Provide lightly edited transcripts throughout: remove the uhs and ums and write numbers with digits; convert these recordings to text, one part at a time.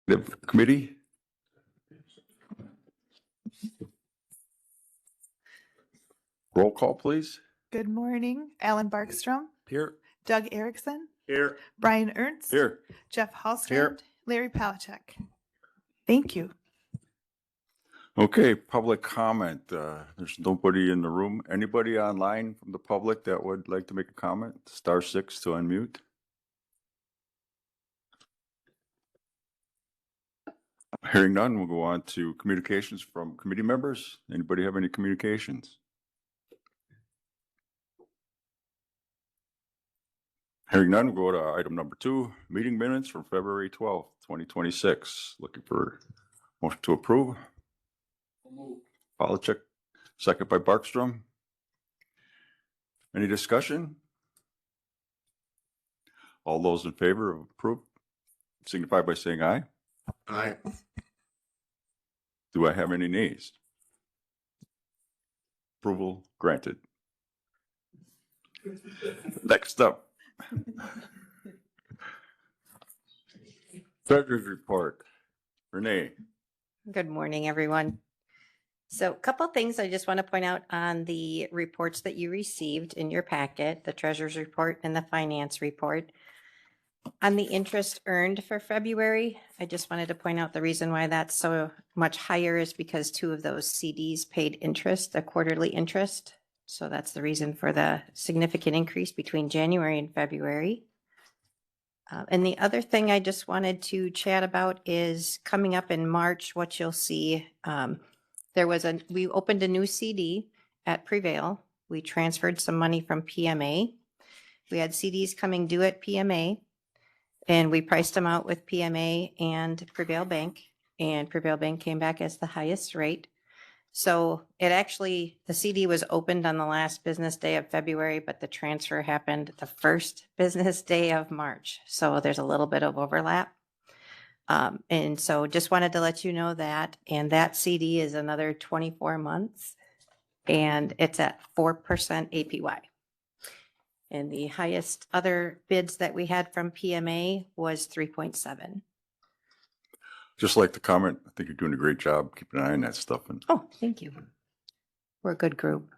The committee? Roll call, please. Good morning. Alan Barkstrom, Here. Doug Erickson, Here. Brian Ernst, Here. Jeff Halstrand, Here. Larry Palachuk. Thank you. Okay, public comment. There's nobody in the room. Anybody online from the public that would like to make a comment? *6 to unmute. Hearing none, we'll go on to communications from committee members. Anybody have any communications? Hearing none, we'll go to item number 2, meeting minutes from February 12th, 2026. Looking for motion to approve. Palachuk, second by Barkstrom. Any discussion? All those in favor of approve signify by saying aye. Aye. Do I have any nays? Approval granted. Next up. Treasurer's report. Renee. Good morning, everyone. So a couple things I just want to point out on the reports that you received in your packet, the treasurer's report and the finance report. On the interest earned for February, I just wanted to point out the reason why that's so much higher is because 2 of those CDs paid interest, the quarterly interest. So that's the reason for the significant increase between January and February. And the other thing I just wanted to chat about is coming up in March, what you'll see. We opened a new CD at Prevail. We transferred some money from PMA. We had CDs coming due at PMA, and we priced them out with PMA and Prevail Bank, and Prevail Bank came back as the highest rate. So the CD was opened on the last business day of February, but the transfer happened the first business day of March. So there's a little bit of overlap. And so just wanted to let you know that, and that CD is another 24 months and it's at 4% APY. And the highest other bids that we had from PMA was 3.7. Just like to comment, I think you're doing a great job keeping an eye on that stuff. And Oh, thank you. We're a good group.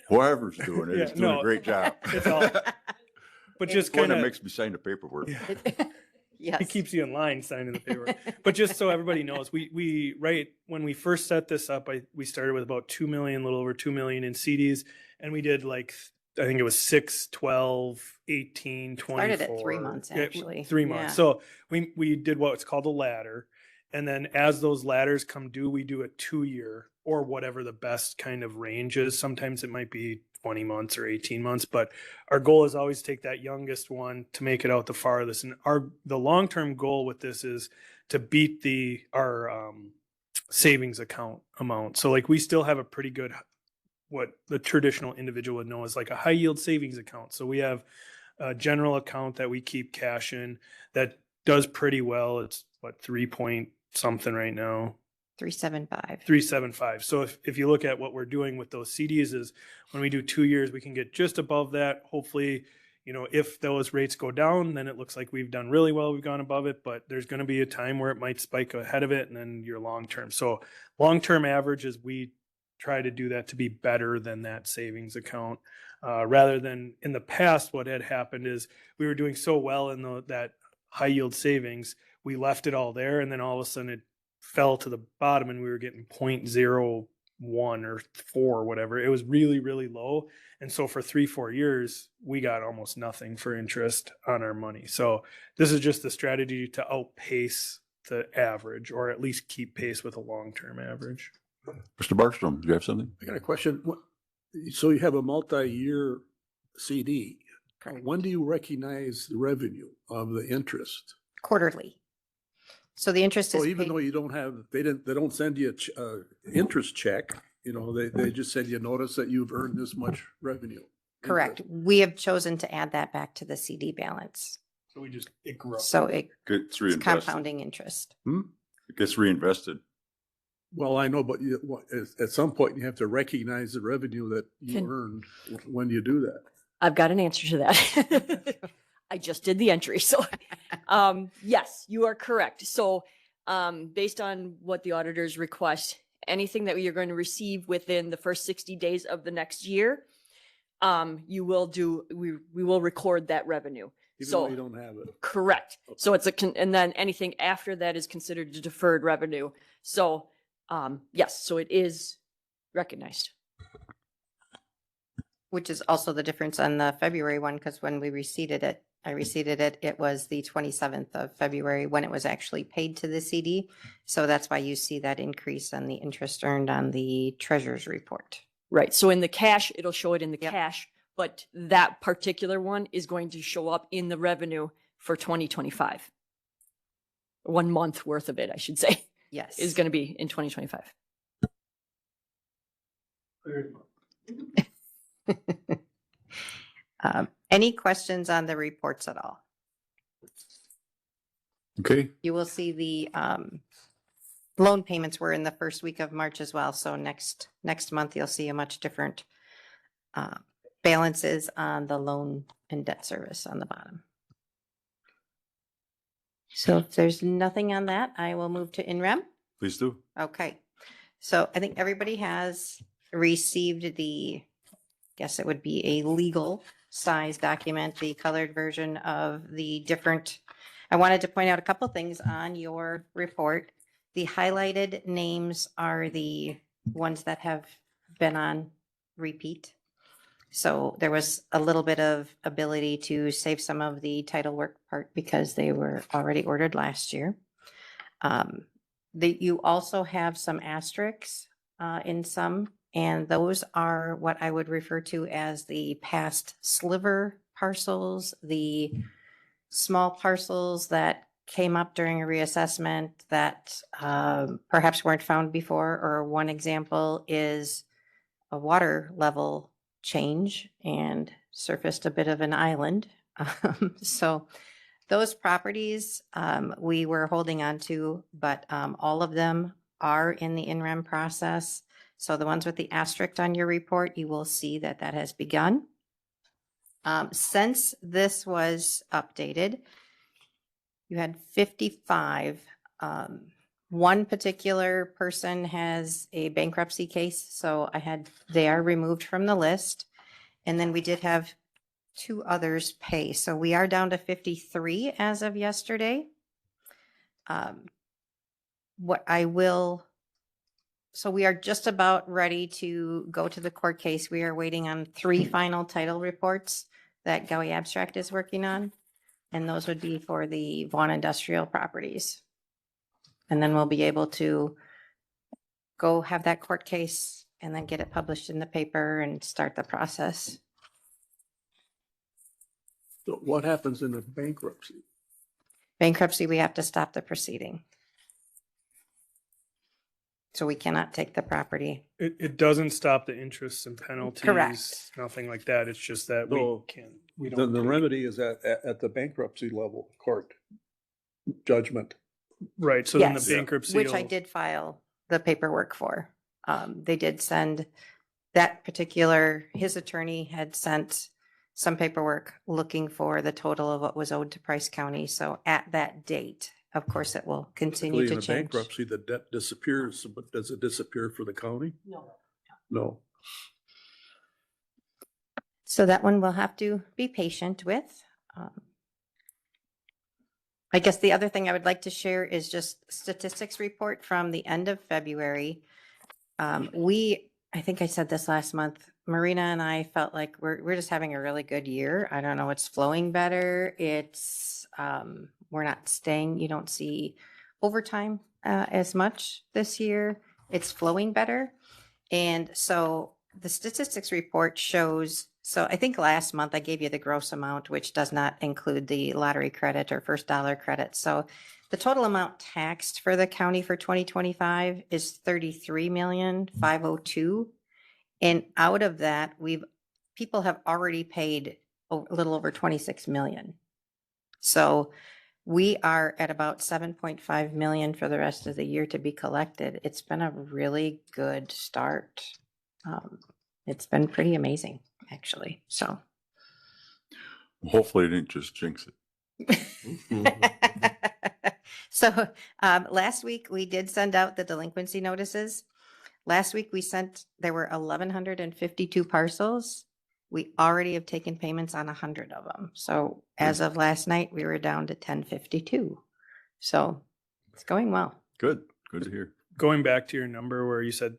whoever's doing it is doing a great job. It's all, but just One kind that of, makes me sign the paperwork. Yes. it keeps you in line signing the paper. But just so everybody knows, we right when we first set this up, we started with about 2 million, a little over 2 million in CDs, and we did I think it was 6, 12, 18, 24. Started at 3 months, actually. 3 months. Yeah. So we did what's called a ladder. And then as those ladders come due, we do a 2-year or whatever the best kind of range is. Sometimes it might be 20 months or 18 months, but our goal is always take that youngest one to make it out the farthest. And the long-term goal with this is to beat our savings account amount. So we still have a pretty good, what the traditional individual would know is like a high yield savings account. So we have a general account that we keep cash in that does pretty well. It's 3 point something right now. 375. 375. So if you look at what we're doing with those CDs is when we do 2 years, we can get just above that. Hopefully, if those rates go down, then it looks like we've done really well. We've gone above it, but there's going to be a time where it might spike ahead of it and then your long-term. So long-term average is we try to do that to be better than that savings account. Rather than in the past, what had happened is we were doing so well in that high yield savings, we left it all there. And then all of a sudden it fell to the bottom and we were getting 0.01 or 4 or whatever. It was really, really low. And so for 3-4 years, we got almost nothing for interest on our money. So this is just the strategy to outpace the average, or at least keep pace with a long-term average. Mr. Barkstrom, do you have something? I got a question. So you have a multi-year CD. Correct. When do you recognize the revenue of the interest? Quarterly. So the interest So is even paid- though you don't have, they don't send you a interest check, they just send you a notice that you've earned this much revenue. correct. We have chosen to add that back to the CD balance. So it grows. So it's Gets reinvested. compounding interest. It gets reinvested. Well, I know, but at some point you have to recognize the revenue that you Can- earned when you do that. I've got an answer to that. I just did the entry. So, yes, you are correct. So, based on what the auditors request, anything that you're going to receive within the first 60 days of the next year, we will record that revenue. Even So though you don't have it. correct. So it's and then anything after that is considered deferred revenue. So, yes, so it is recognized. Which is also the difference on the February one, because when I receipted it, it was the 27th of February when it was actually paid to the CD. So that's why you see that increase on the interest earned on the treasurer's report. Right. So in the cash, it'll show it in the Yep. cash, but that particular one is going to show up in the revenue for 2025. 1 month worth of it, I should say, Yes. is going to be in 2025. Any questions on the reports at all? Okay, You will see the loan payments were in the first week of March as well. So next month, you'll see a much different balances on the loan and debt service on the bottom. So if there's nothing on that, I will move to INREM. please do. Okay. So I think everybody has received guess it would be a legal size document, the colored version of the different. I wanted to point out a couple things on your report. The highlighted names are the ones that have been on repeat. So there was a little bit of ability to save some of the title work part because they were already ordered last year. You also have some asterisks in some, and those are what I would refer to as the past sliver parcels, the small parcels that came up during a reassessment that perhaps weren't found before. Or one example is a water level change and surfaced a bit of an island. So those properties we were holding on to, but all of them are in the INREM process. So the ones with the asterisk on your report, you will see that that has begun. Since this was updated, you had 55. One particular person has a bankruptcy case, so they are removed from the list. And then we did have 2 others pay. So we are down to 53 as of yesterday. So we are just about ready to go to the court case. We are waiting on 3 final title reports that Gowie Abstract is working on. And those would be for the Vaughn Industrial properties. And then we'll be able to go have that court case and then get it published in the paper and start the process. So what happens in a bankruptcy? Bankruptcy, we have to stop the proceeding. So we cannot take the property. It doesn't stop the interest and penalties. Correct. Nothing like that. It's just that So, we The don't. remedy is at the bankruptcy level court judgment. Right. So then Yes, the bankruptcy. which I did file the paperwork for. They did send his attorney had sent some paperwork looking for the total of what was owed to Price County. So at that date, of course, it will continue Typically to in a change. bankruptcy, the debt disappears, but does it disappear for the county? No. No. So that one we'll have to be patient with. I guess the other thing I would like to share is just statistics report from the end of February. I think I said this last month, Marina and I felt like we're just having a really good year. I don't know, it's flowing better. It's, we're not staying, you don't see overtime as much this year. It's flowing better. And so the statistics report shows, so I think last month I gave you the gross amount, which does not include the lottery credit or first dollar credit. So the total amount taxed for the county for 2025 is 33,502,000. And out of that, people have already paid a little over 26 million. So we are at about 7.5 million for the rest of the year to be collected. It's been a really good start. It's been pretty amazing, actually. So Hopefully, they didn't just jinx it. So, last week we did send out the delinquency notices. Last week there were 1,152 parcels. We already have taken payments on 100 of them. So as of last night, we were down to 1052. So it's going well. Good, good to hear. Going back to your number where you said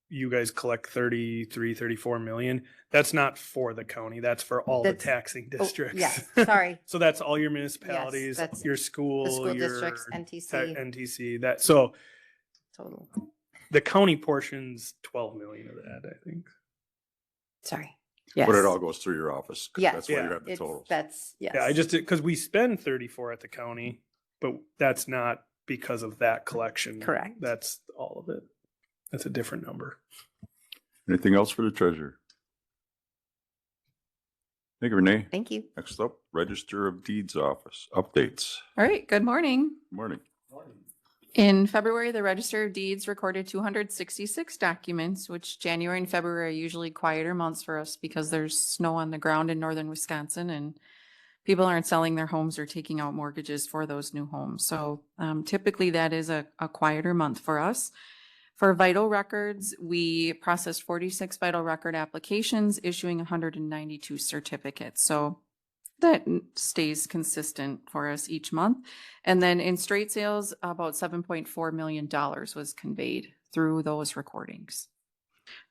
you guys collect 33, 34 million, that's not for the county. That's for all the That's- taxing Oh, districts. yeah, sorry. So that's all your municipalities, that's your school, The school your districts, NTC, NTC, that, so total. the county portion's 12 million of that, I think. Sorry. Yes. But it all goes through your office. 'cause Yeah. That's why you Yeah. have the It's, totals. that's, yes. Yeah, I just did, because we spend 34 at the county, but that's not because of that collection. Correct. That's all of it. That's a different number. Anything else for the treasurer? Thank you, Renee. Thank you. Next up, Register of Deeds Office, updates. All right, good morning. Morning. In February, the Register of Deeds recorded 266 documents, which January and February are usually quieter months for us because there's snow on the ground in northern Wisconsin and people aren't selling their homes or taking out mortgages for those new homes. So typically that is a quieter month for us. For vital records, we processed 46 vital record applications, issuing 192 certificates. So that stays consistent for us each month. And then in straight sales, about $7.4 million was conveyed through those recordings.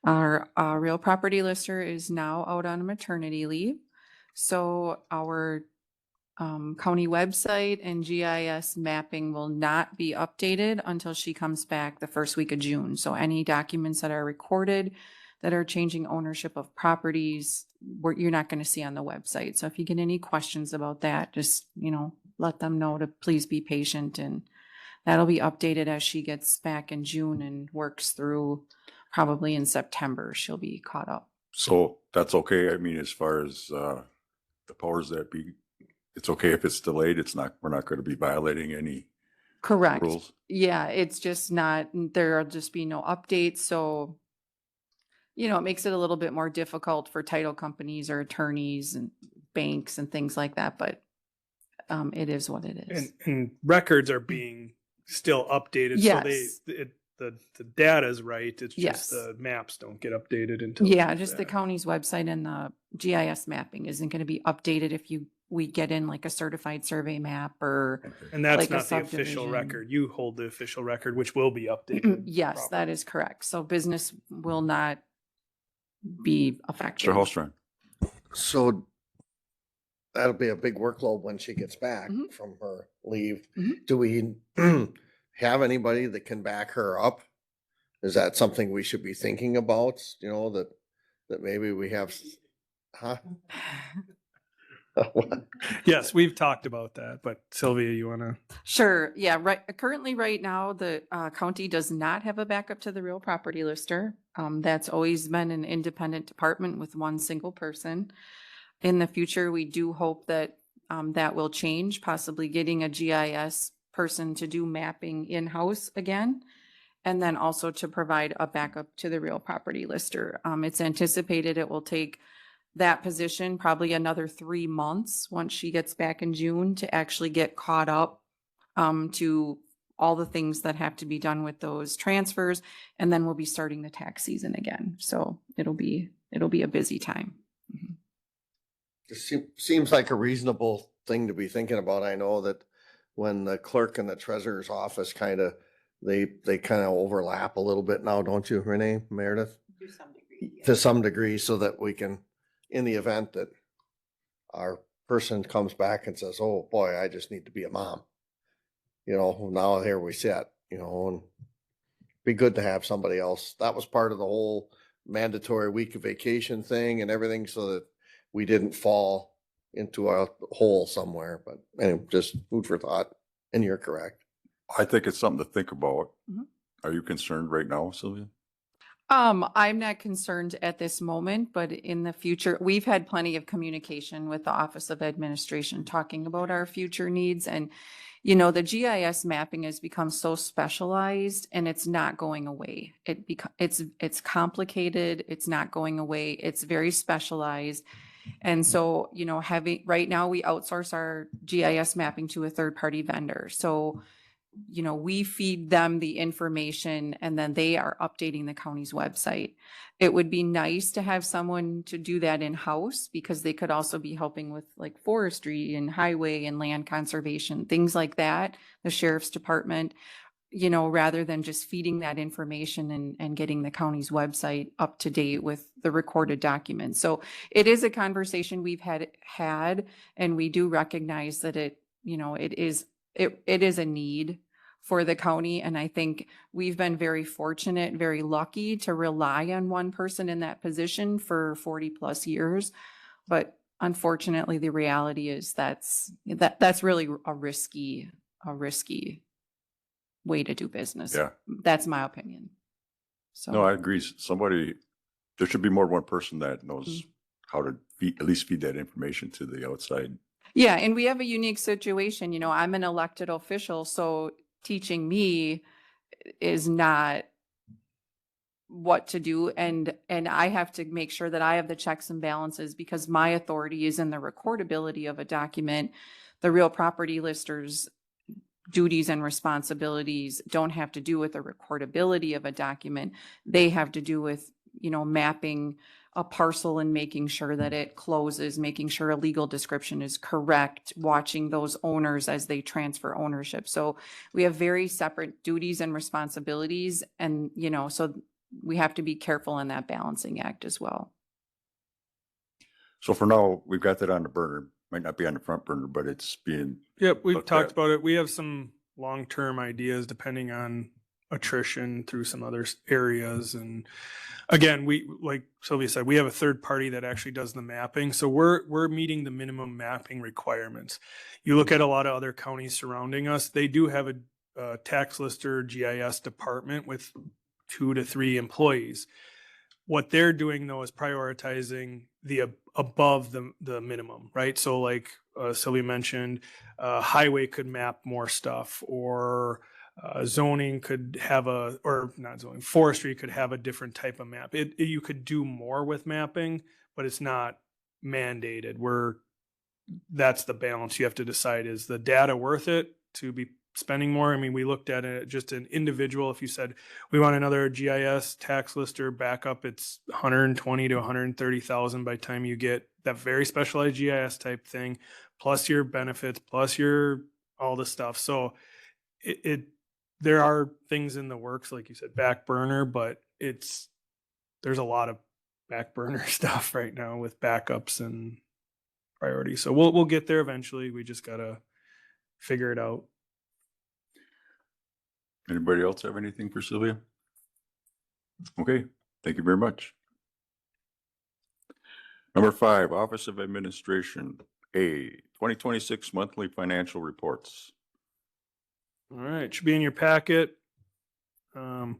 Our real property lister is now out on maternity leave. So our county website and GIS mapping will not be updated until she comes back the first week of June. So any documents that are recorded that are changing ownership of properties, you're not going to see on the website. So if you get any questions about that, just, let them know to please be patient, and that'll be updated as she gets back in June and works through probably in September. She'll be caught up. So that's okay. I mean, as far as the powers that be, it's okay if it's delayed. We're not going to be violating any Correct. rules. Yeah, it's just not, there'll just be no updates. So, it makes it a little bit more difficult for title companies or attorneys and banks and things like that. But it is what it is. And records are being still updated. Yes. So the data is right. It's Yes. just the maps don't get updated until. Yeah, just the that. county's website and the GIS mapping isn't going to be updated if we get in like a certified survey map or And that's like a not the official subdivision. record. You hold the official record, which will be updated. yes, that is correct. So business will not be affected. Mr. Holstrom. So that'll be a big workload when she gets back Mhm. from her leave. Mhm. Do we have anybody that can back her up? Is that something we should be thinking about? That maybe we have, huh? Yes, we've talked about that, but Sylvia, you want to? Sure. Yeah. Right. Currently, right now, the county does not have a backup to the real property lister. That's always been an independent department with one single person. In the future, we do hope that that will change, possibly getting a GIS person to do mapping in-house again, and then also to provide a backup to the real property lister. It's anticipated it will take that position probably another 3 months once she gets back in June to actually get caught up to all the things that have to be done with those transfers. And then we'll be starting the tax season again. So it'll be a busy time. Mhm. It seems like a reasonable thing to be thinking about. I know that when the clerk and the treasurer's office they kind of overlap a little bit now, don't you, Renee, Meredith? To some degree. To some degree, so that we can, in the event that our person comes back and says, oh boy, I just need to be a mom. Now here we sit, and be good to have somebody else. That was part of the whole mandatory week of vacation thing and everything, so that we didn't fall into a hole somewhere. But anyway, just food for thought. And you're correct. I think it's something to think about. Mhm. Are you concerned right now, Sylvia? I'm not concerned at this moment, but in the future, we've had plenty of communication with the Office of Administration talking about our future needs. And, the GIS mapping has become so specialized and it's not going away. It's complicated. It's not going away. It's very specialized. And so, you know, right now we outsource our GIS mapping to a third-party vendor. So, you know, we feed them the information and then they are updating the county's website. It would be nice to have someone to do that in-house because they could also be helping with like forestry and highway and land conservation, things like that, the sheriff's department, you know, rather than just feeding that information and getting the county's website up to date with the recorded documents. So it is a conversation we've had, and we do recognize that it, you know, it is a need for the county. And I think we've been very fortunate, very lucky to rely on one person in that position for 40 plus years. But unfortunately, the reality is that's really a risky way to do business. Yeah. That's my opinion. So No, I agree. There should be more than one person that knows how to at least feed that information to the outside. yeah, and we have a unique situation. You know, I'm an elected official, so teaching me is not what to do, and I have to make sure that I have the checks and balances because my authority is in the recordability of a document. The real property listers' duties and responsibilities don't have to do with the recordability of a document. They have to do with, you know, mapping a parcel and making sure that it closes, making sure a legal description is correct, watching those owners as they transfer ownership. So we have very separate duties and responsibilities. And, you know, so we have to be careful in that balancing act as well. So for now, we've got that on the burner. Might not be on the front burner, but it's being, Yep, we've looked talked at. about it. We have some long-term ideas depending on attrition through some other areas. And again, we, like Sylvia said, we have a third party that actually does the mapping. So we're meeting the minimum mapping requirements. You look at a lot of other counties surrounding us, they do have a tax lister GIS department with 2 to 3 employees. What they're doing though is prioritizing the above the minimum, right? So like Sylvia mentioned, highway could map more stuff, or zoning could have or not zoning, forestry could have a different type of map. You could do more with mapping, but it's not mandated. That's the balance you have to decide. Is the data worth it to be spending more? I mean, we looked at it just an individual. If you said we want another GIS tax lister backup, it's 120 to 130,000 by the time you get that very specialized GIS type thing, plus your benefits, plus your all the stuff. So there are things in the works, like you said, back burner, but there's a lot of back burner stuff right now with backups and priorities. So we'll get there eventually. We just gotta figure it out. Anybody else have anything for Sylvia? Okay, thank you very much. Number 5, Office of Administration, A, 2026 monthly financial reports. All right, should be in your packet. Carrie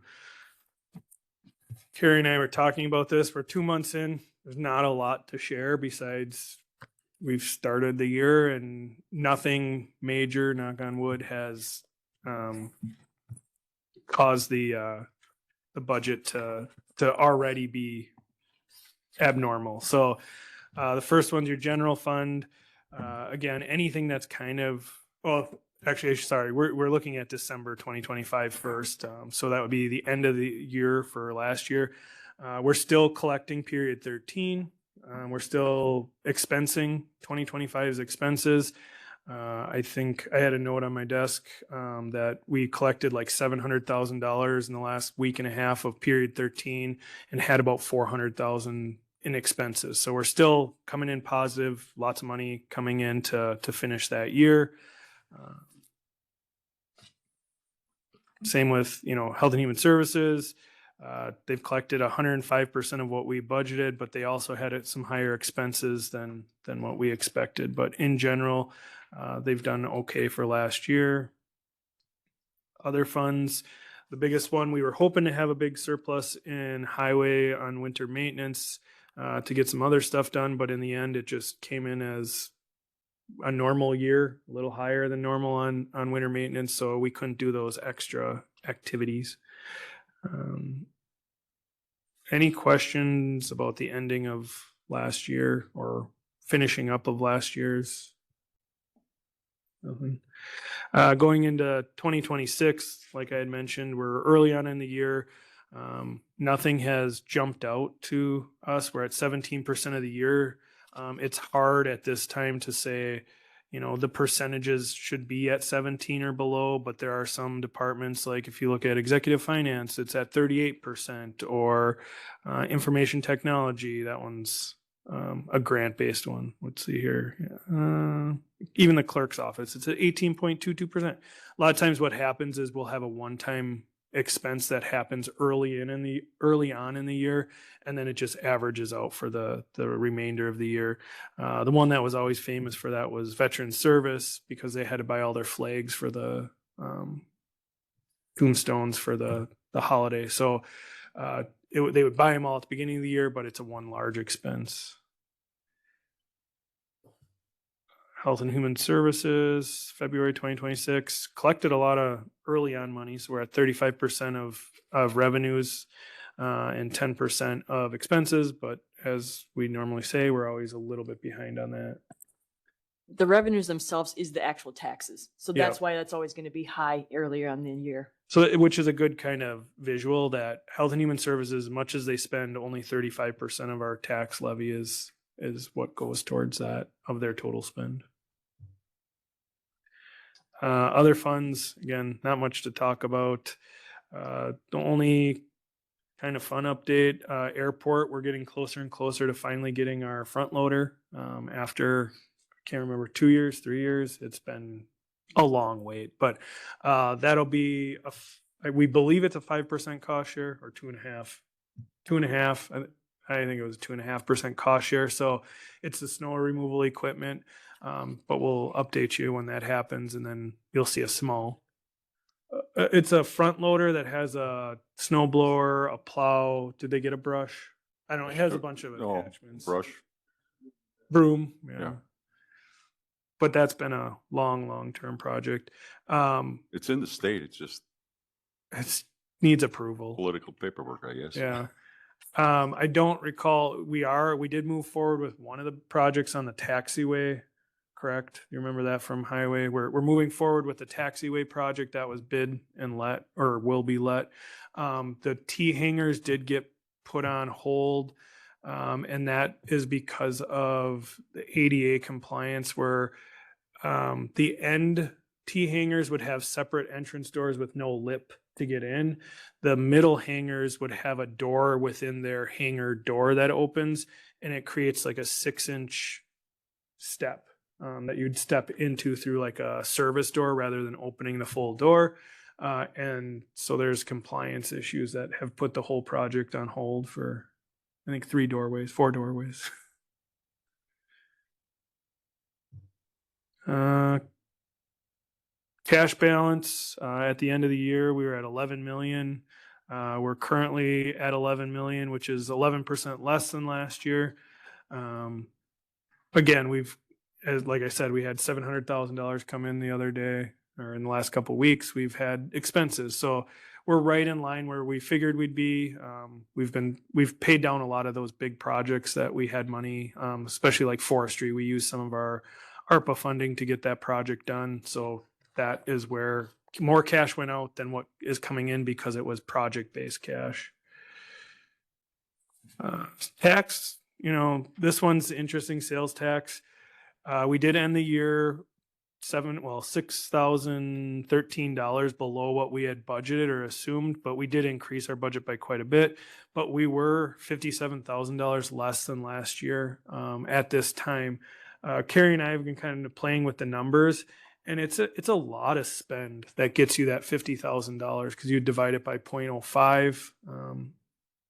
and I were talking about this. We're 2 months in. There's not a lot to share besides we've started the year and nothing major, knock on wood, has caused the budget to already be abnormal. So the first one's your general fund. Again, anything that's kind of, well, actually, sorry, we're looking at December 2025 first. So that would be the end of the year for last year. We're still collecting period 13. We're still expensing 2025's expenses. I think I had a note on my desk that we collected like $700,000 in the last week and a half of period 13 and had about $400,000 in expenses. So we're still coming in positive, lots of money coming in to finish that year. Same with, Health and Human Services. They've collected 105% of what we budgeted, but they also had some higher expenses than what we expected. But in general, they've done okay for last year. Other funds, the biggest one, we were hoping to have a big surplus in highway on winter maintenance to get some other stuff done, but in the end, it just came in as a normal year, a little higher than normal on winter maintenance, so we couldn't do those extra activities. Any questions about the ending of last year or finishing up of last year's. Nothing. Going into 2026, like I had mentioned, we're early on in the year. Nothing has jumped out to us. We're at 17% of the year. It's hard at this time to say, the percentages should be at 17 or below, but there are some departments, like if you look at executive finance, it's at 38%, or information technology, that one's a grant-based one. Let's see here. Even the clerk's office, it's at 18.22%. A lot of times what happens is we'll have a one-time expense that happens early on in the year, and then it just averages out for the remainder of the year. The one that was always famous for that was Veterans Service, because they had to buy all their flags for the tombstones for the holiday. So they would buy them all at the beginning of the year, but it's a one large expense. Health and Human Services, February 2026, collected a lot of early on money. So we're at 35% of revenues and 10% of expenses. But as we normally say, we're always a little bit behind on that. The revenues themselves is the actual taxes. So Yeah. that's why that's always going to be high earlier on in the year. So, which is a good kind of visual that Health and Human Services, as much as they spend, only 35% of our tax levy is what goes towards that of their total spend. Other funds, again, not much to talk about. The only kind of fun update, airport, we're getting closer and closer to finally getting our front loader. After, I can't remember, 2 years, 3 years, it's been a long wait, but that'll be, we believe it's a 5% cost share, or 2.5. I think it was 2.5% cost share. So it's the snow removal equipment. But we'll update you when that happens, and then you'll see a small. It's a front loader that has a snow blower, a plow. Did they get a brush? I don't know. It has a bunch of No, attachments. brush. Broom. Yeah. But that's been a long-term project. It's in the state. It's just It needs approval. political paperwork, I guess. Yeah. I don't recall. We did move forward with one of the projects on the taxiway. Correct? You remember that from highway? We're moving forward with the taxiway project that was bid and let, or will be let. The T hangars did get put on hold, and that is because of the ADA compliance, where the end T hangars would have separate entrance doors with no lip to get in. The middle hangars would have a door within their hangar door that opens, and it creates like a 6-inch step that you'd step into through like a service door rather than opening the full door. And so there's compliance issues that have put the whole project on hold for, I think, 4 doorways. Cash balance at the end of the year, we were at 11 million. We're currently at 11 million, which is 11% less than last year. Again, like I said, we had $700,000 come in the other day, or in the last couple of weeks. We've had expenses, so we're right in line where we figured we'd be. We've paid down a lot of those big projects that we had money, especially like forestry. We used some of our ARPA funding to get that project done. So that is where more cash went out than what is coming in, because it was project-based cash. Tax, this one's interesting. Sales tax. We did end the year $6,013 below what we had budgeted or assumed, but we did increase our budget by quite a bit. But we were $57,000 less than last year at this time. Carrie and I have been kind of playing with the numbers, and it's a lot of spend that gets you that $50,000, because you divide it by 0.05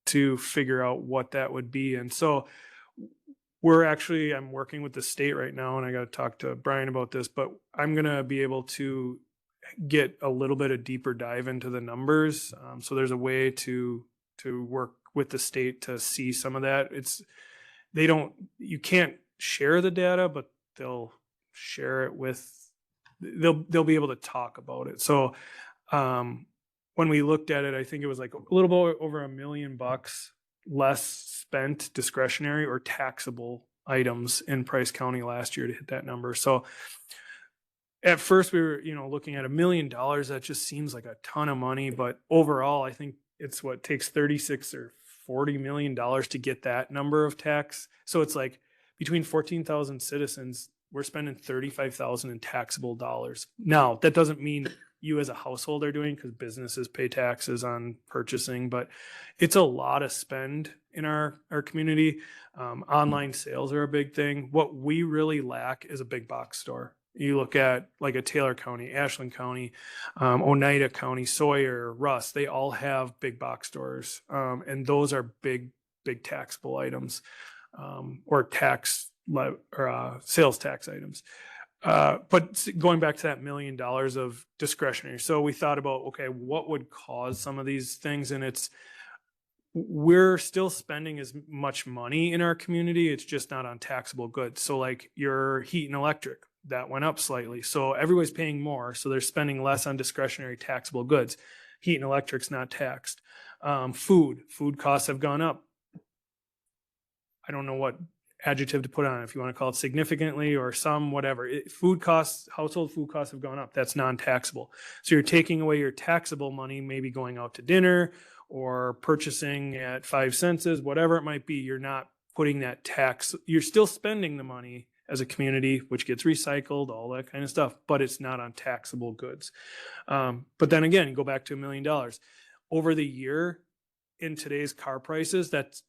to figure out what that would be. And so I'm working with the state right now, and I got to talk to Brian about this, but I'm going to be able to get a little bit of deeper dive into the numbers. So there's a way to work with the state to see some of that. You can't share the data, but they'll share it they'll be able to talk about it. So when we looked at it, I think it was like a little bit over $1 million less spent discretionary or taxable items in Price County last year to hit that number. So at first we were, looking at $1 million. That just seems like a ton of money, but overall, I think it's what takes 36 or $40 million to get that number of tax. So it's like between 14,000 citizens, we're spending 35,000 in taxable dollars. Now, that doesn't mean you as a household are doing, because businesses pay taxes on purchasing, but it's a lot of spend in our community. Online sales are a big thing. What we really lack is a big box store. You look at like a Taylor County, Ashland County, Oneida County, Sawyer, Russ, they all have big box stores. And those are big taxable items, or sales tax items. But going back to that $1 million of discretionary. So we thought about, okay, what would cause some of these things? And we're still spending as much money in our community. It's just not on taxable goods. So like your heat and electric, that went up slightly. So everybody's paying more. So they're spending less on discretionary taxable goods. Heat and electric's not taxed. Food costs have gone up. I don't know what adjective to put on it, if you want to call it significantly or some, whatever. Household food costs have gone up. That's non-taxable. So you're taking away your taxable money, maybe going out to dinner or purchasing at 5 cents, whatever it might be. You're not putting that tax. You're still spending the money as a community, which gets recycled, all that kind of stuff, but it's not on taxable goods. But then again, you go back to $1 million. Over the year, in today's car prices, that's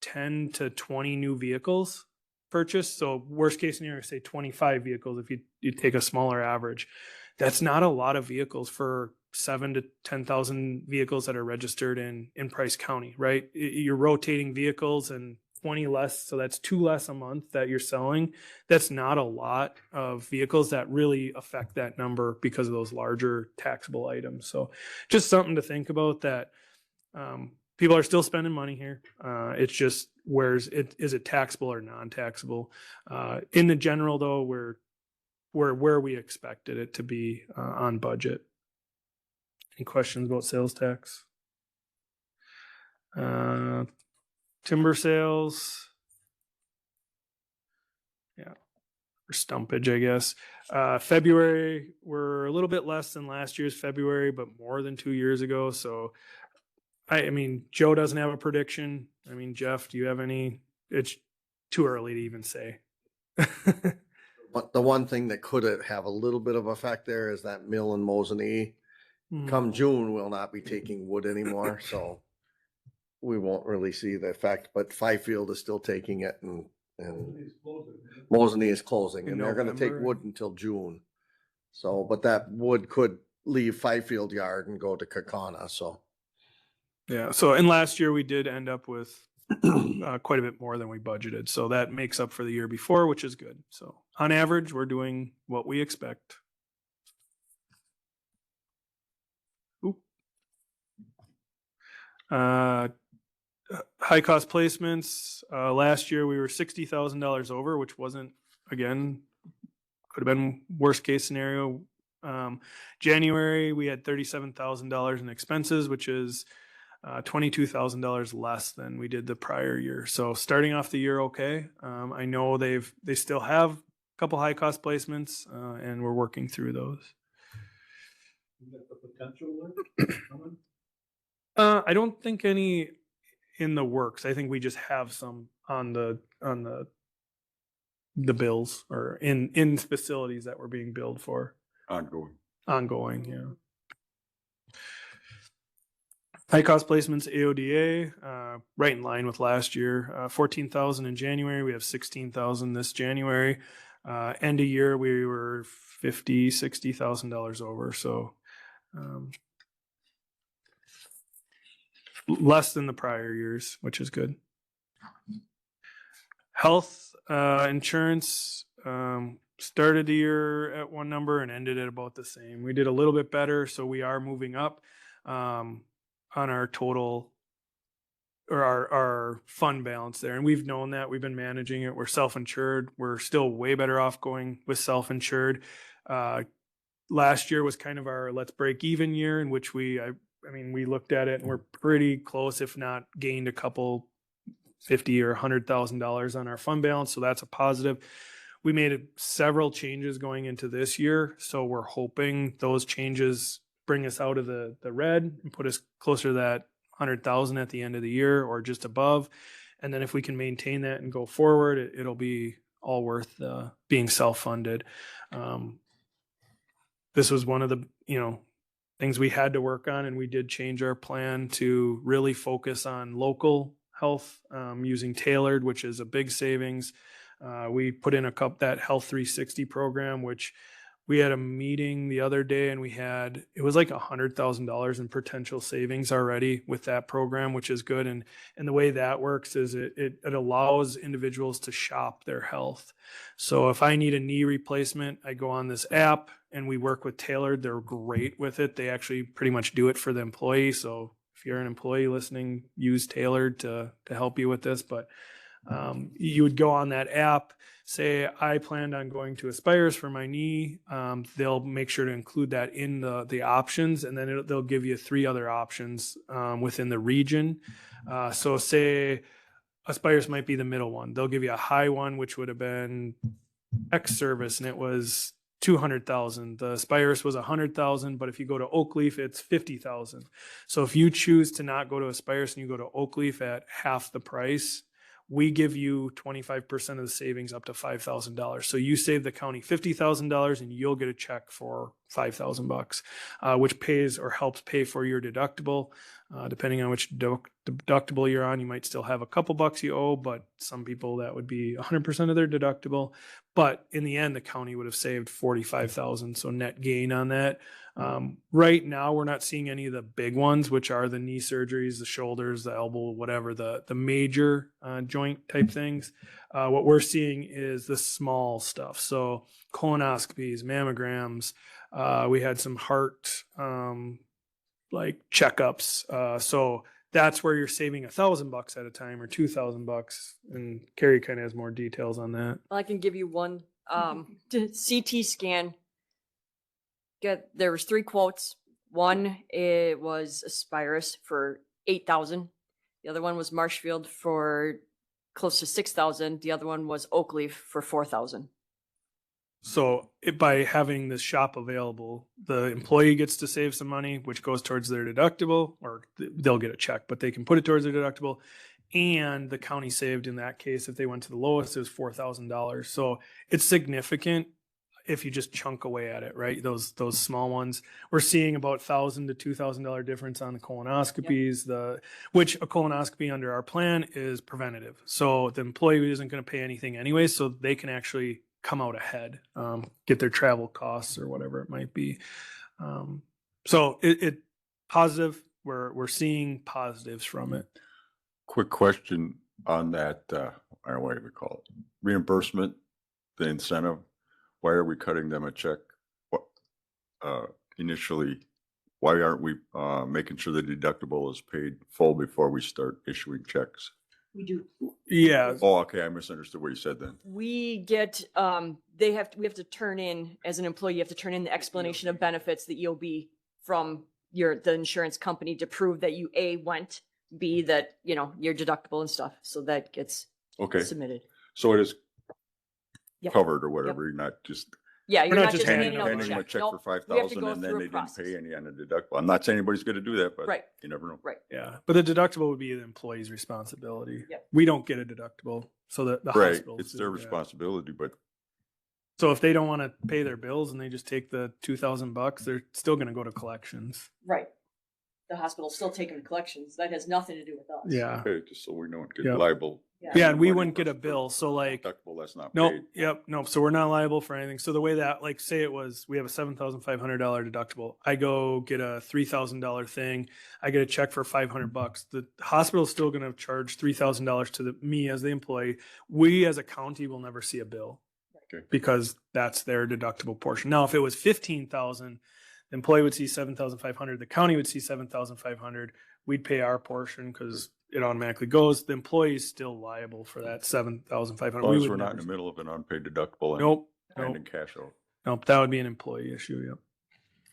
10 to 20 new vehicles purchased. So worst case scenario, say 25 vehicles if you take a smaller average. That's not a lot of vehicles for 7 to 10,000 vehicles that are registered in Price County, right? You're rotating vehicles and 20 less, so that's 2 less a month that you're selling. That's not a lot of vehicles that really affect that number because of those larger taxable items. So just something to think about, that people are still spending money here. It's just, is it taxable or non-taxable? In the general though, we're where we expected it to be on budget. Any questions about sales tax? Timber sales. Yeah. Or stumpage, I guess. February, we're a little bit less than last year's February, but more than 2 years ago. So, I mean, Joe doesn't have a prediction. I mean, Jeff, do you have any? It's too early to even say. But the one thing that could have a little bit of effect there is that mill in Mosinee, come June, will not be taking wood anymore. So we won't really see the effect, but Fifield is still taking it, and Mosinee is closing, and they're gonna take wood until June. So, but that wood could leave Fifield yard and go to Kakana, so. Yeah. So, and last year we did end up with quite a bit more than we budgeted. So that makes up for the year before, which is good. So on average, we're doing what we expect. High cost placements. Last year we were $60,000 over, which wasn't, again, could have been worst case scenario. January we had $37,000 in expenses, which is $22,000 less than we did the prior year. So starting off the year okay. I know they still have a couple high cost placements, and we're working through those. I don't think any in the works. I think we just have some on the bills, or in facilities that we're being billed for. Ongoing, yeah. High cost placements, AODA, right in line with last year. 14,000 in January. We have 16,000 this January. End of year, we were $60,000 over. So less than the prior years, which is good. Health insurance started the year at one number and ended at about the same. We did a little bit better, so we are moving up on our total, or our fund balance there. And we've known that. We've been managing it. We're self-insured. We're still way better off going with self-insured. Last year was kind of our let's break even year, in which we looked at it and we're pretty close, if not gained a couple $50,000 or $100,000 on our fund balance. So that's a positive. We made several changes going into this year. So we're hoping those changes bring us out of the red and put us closer to that 100,000 at the end of the year or just above. And then if we can maintain that and go forward, it'll be all worth being self-funded. This was one of the, things we had to work on, and we did change our plan to really focus on local health, using Tailored, which is a big savings. We put in that Health 360 program, which we had a meeting the other day, and it was like $100,000 in potential savings already with that program, which is good. And the way that works is it allows individuals to shop their health. So if I need a knee replacement, I go on this app and we work with Tailored. They're great with it. They actually pretty much do it for the employee. So if you're an employee listening, use Tailored to help you with this. But you would go on that app, say, I planned on going to Aspirus for my knee. They'll make sure to include that in the options, and then they'll give you 3 other options within the region. So say Aspirus might be the middle one. They'll give you a high one, which would have been X service, and it was 200,000. The Aspirus was 100,000, but if you go to Oakleaf, it's 50,000. So if you choose to not go to Aspirus and you go to Oakleaf at half the price, we give you 25% of the savings up to $5,000. So you save the county $50,000 and you'll get a check for $5,000, which pays or helps pay for your deductible. Depending on which deductible you're on, you might still have a couple bucks you owe, but some people that would be 100% of their deductible. But in the end, the county would have saved $45,000. So net gain on that. Right now, we're not seeing any of the big ones, which are the knee surgeries, the shoulders, the elbow, whatever, the major joint type things. What we're seeing is the small stuff. So colonoscopies, mammograms. We had some heart checkups. So that's where you're saving $1,000 at a time or $2,000. And Carrie kind of has more details on that. I can give you one CT scan. There was 3 quotes. One, it was Aspirus for $8,000. The other one was Marshfield for close to $6,000. The other one was Oakleaf for $4,000. So by having this shop available, the employee gets to save some money, which goes towards their deductible, or they'll get a check, but they can put it towards their deductible. And the county saved in that case, if they went to the lowest, it was $4,000. So it's significant if you just chunk away at it, right? Those small ones. We're seeing about $1,000 to $2,000 difference on the colonoscopies, which a colonoscopy under our plan is preventative. So the employee isn't going to pay anything anyway, so they can actually come out ahead, get their travel costs or whatever it might be. So it positive. We're seeing positives from it. Quick question on that, I don't know what you would call it, reimbursement, the incentive. Why are we cutting them a check? Initially, why aren't we making sure the deductible is paid full before we start issuing checks? We do. Yeah. Oh, okay. I misunderstood what you said then. We get we have to turn in, as an employee, you have to turn in the explanation of benefits, the EOB, from the insurance company to prove that you A, went, B, that your deductible and stuff. So that gets Okay. submitted. So it is Yep. covered or whatever, you're not just Yeah, you're not not just just handing handing out a handing them a check. check Nope. for we have to 5,000 go and then through they a didn't process. pay any on the deductible. I'm not saying anybody's going to do that, but Right. you never know. Right. Yeah. But the deductible would be the employee's responsibility. Yep. We don't get a deductible. So the Right. hospitals It's do, their yeah. responsibility, but So if they don't want to pay their bills and they just take the $2,000, they're still going to go to collections. Right. The hospital's still taking collections. That has nothing to do with us. Yeah. okay, just so we don't get Yep. liable. Yeah. And we Money wouldn't get a for bill. So like, deductible that's not nope. paid. Yep. Nope. So we're not liable for anything. So the way that, like, say it was, we have a $7,500 deductible. I go get a $3,000 thing. I get a check for $500. The hospital's still going to charge $3,000 to me as the employee. We as a county will never see a bill. Okay. Because that's their deductible portion. Now, if it was 15,000, the employee would see 7,500. The county would see 7,500. We'd pay our portion because it automatically goes. The employee is still liable for that 7,500. As long We as would we're not never in the see- middle of an unpaid deductible and Nope. handing Nope. cash out. Nope. That would be an employee issue. Yep.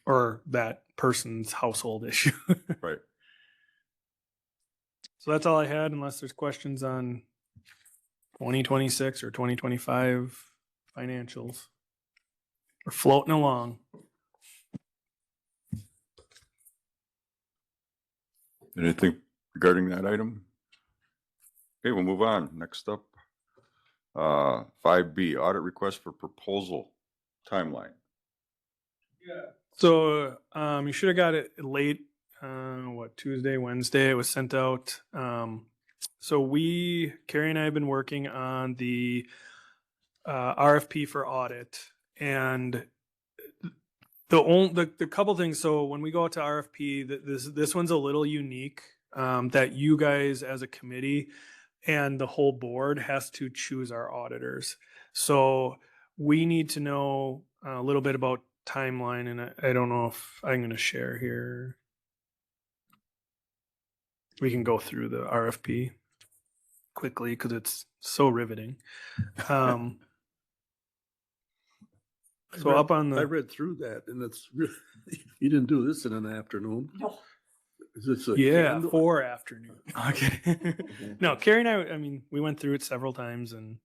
Or that person's household issue. Right. So that's all I had, unless there's questions on 2026 or 2025 financials. We're floating along. Anything regarding that item? Okay, we'll move on. Next up, 5B, audit request for proposal timeline. So you should have got it late, Tuesday, Wednesday, it was sent out. So Carrie and I have been working on the RFP for audit, and the couple things. So when we go out to RFP, this one's a little unique, that you guys as a committee and the whole board has to choose our auditors. So we need to know a little bit about timeline, and I don't know if I'm going to share here. We can go through the RFP quickly because it's so riveting. So up on I the, read through that, and it's really, you didn't do this in an afternoon. No. Is this a yeah, candle? 4 afternoon. Okay. No, Carrie and I mean, we went through it several times, and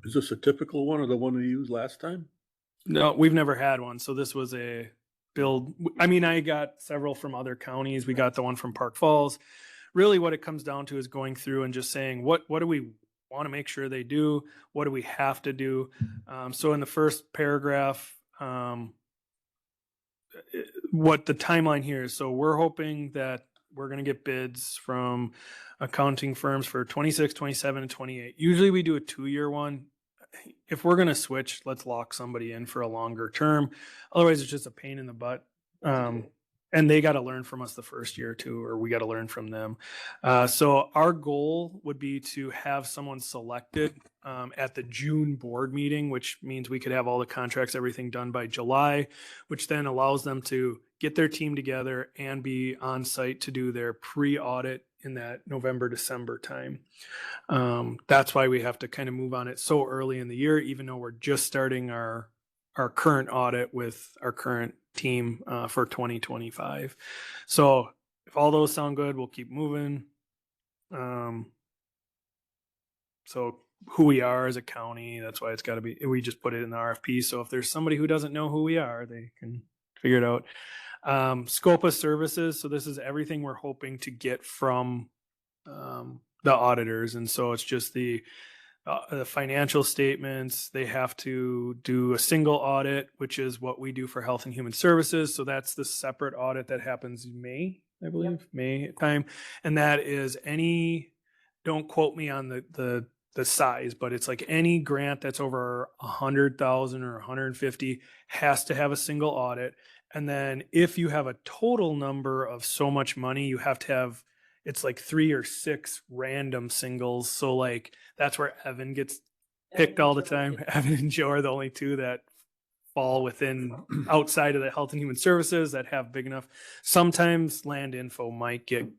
Is this a typical one or the one we used last time? no, we've never had one. So this was a build. I mean, I got several from other counties. We got the one from Park Falls. Really what it comes down to is going through and just saying, what do we want to make sure they do? What do we have to do? So in the first paragraph, what the timeline here is. So we're hoping that we're going to get bids from accounting firms for 26, 27, and 28. Usually we do a 2-year one. If we're going to switch, let's lock somebody in for a longer term. Otherwise, it's just a pain in the butt. And they got to learn from us the first year or two, or we got to learn from them. So our goal would be to have someone selected at the June board meeting, which means we could have all the contracts, everything done by July, which then allows them to get their team together and be on site to do their pre-audit in that November, December time. That's why we have to kind of move on it so early in the year, even though we're just starting our current audit with our current team for 2025. So if all those sound good, we'll keep moving. So who we are as a county, that's why it's got to be, we just put it in the RFP. So if there's somebody who doesn't know who we are, they can figure it out. Scope of services. So this is everything we're hoping to get from the auditors. And so it's just the financial statements. They have to do a single audit, which is what we do for Health and Human Services. So that's the separate audit that happens in May, I believe, May time. And that is don't quote me on the size, but it's like any grant that's over 100,000 or 150 has to have a single audit. And then if you have a total number of so much money, you have to have, it's like 3 or 6 random singles. So like that's where Evan gets picked all the time. Evan and Joe are the only 2 that fall within outside of the Health and Human Services that have big enough. Sometimes Land Info might get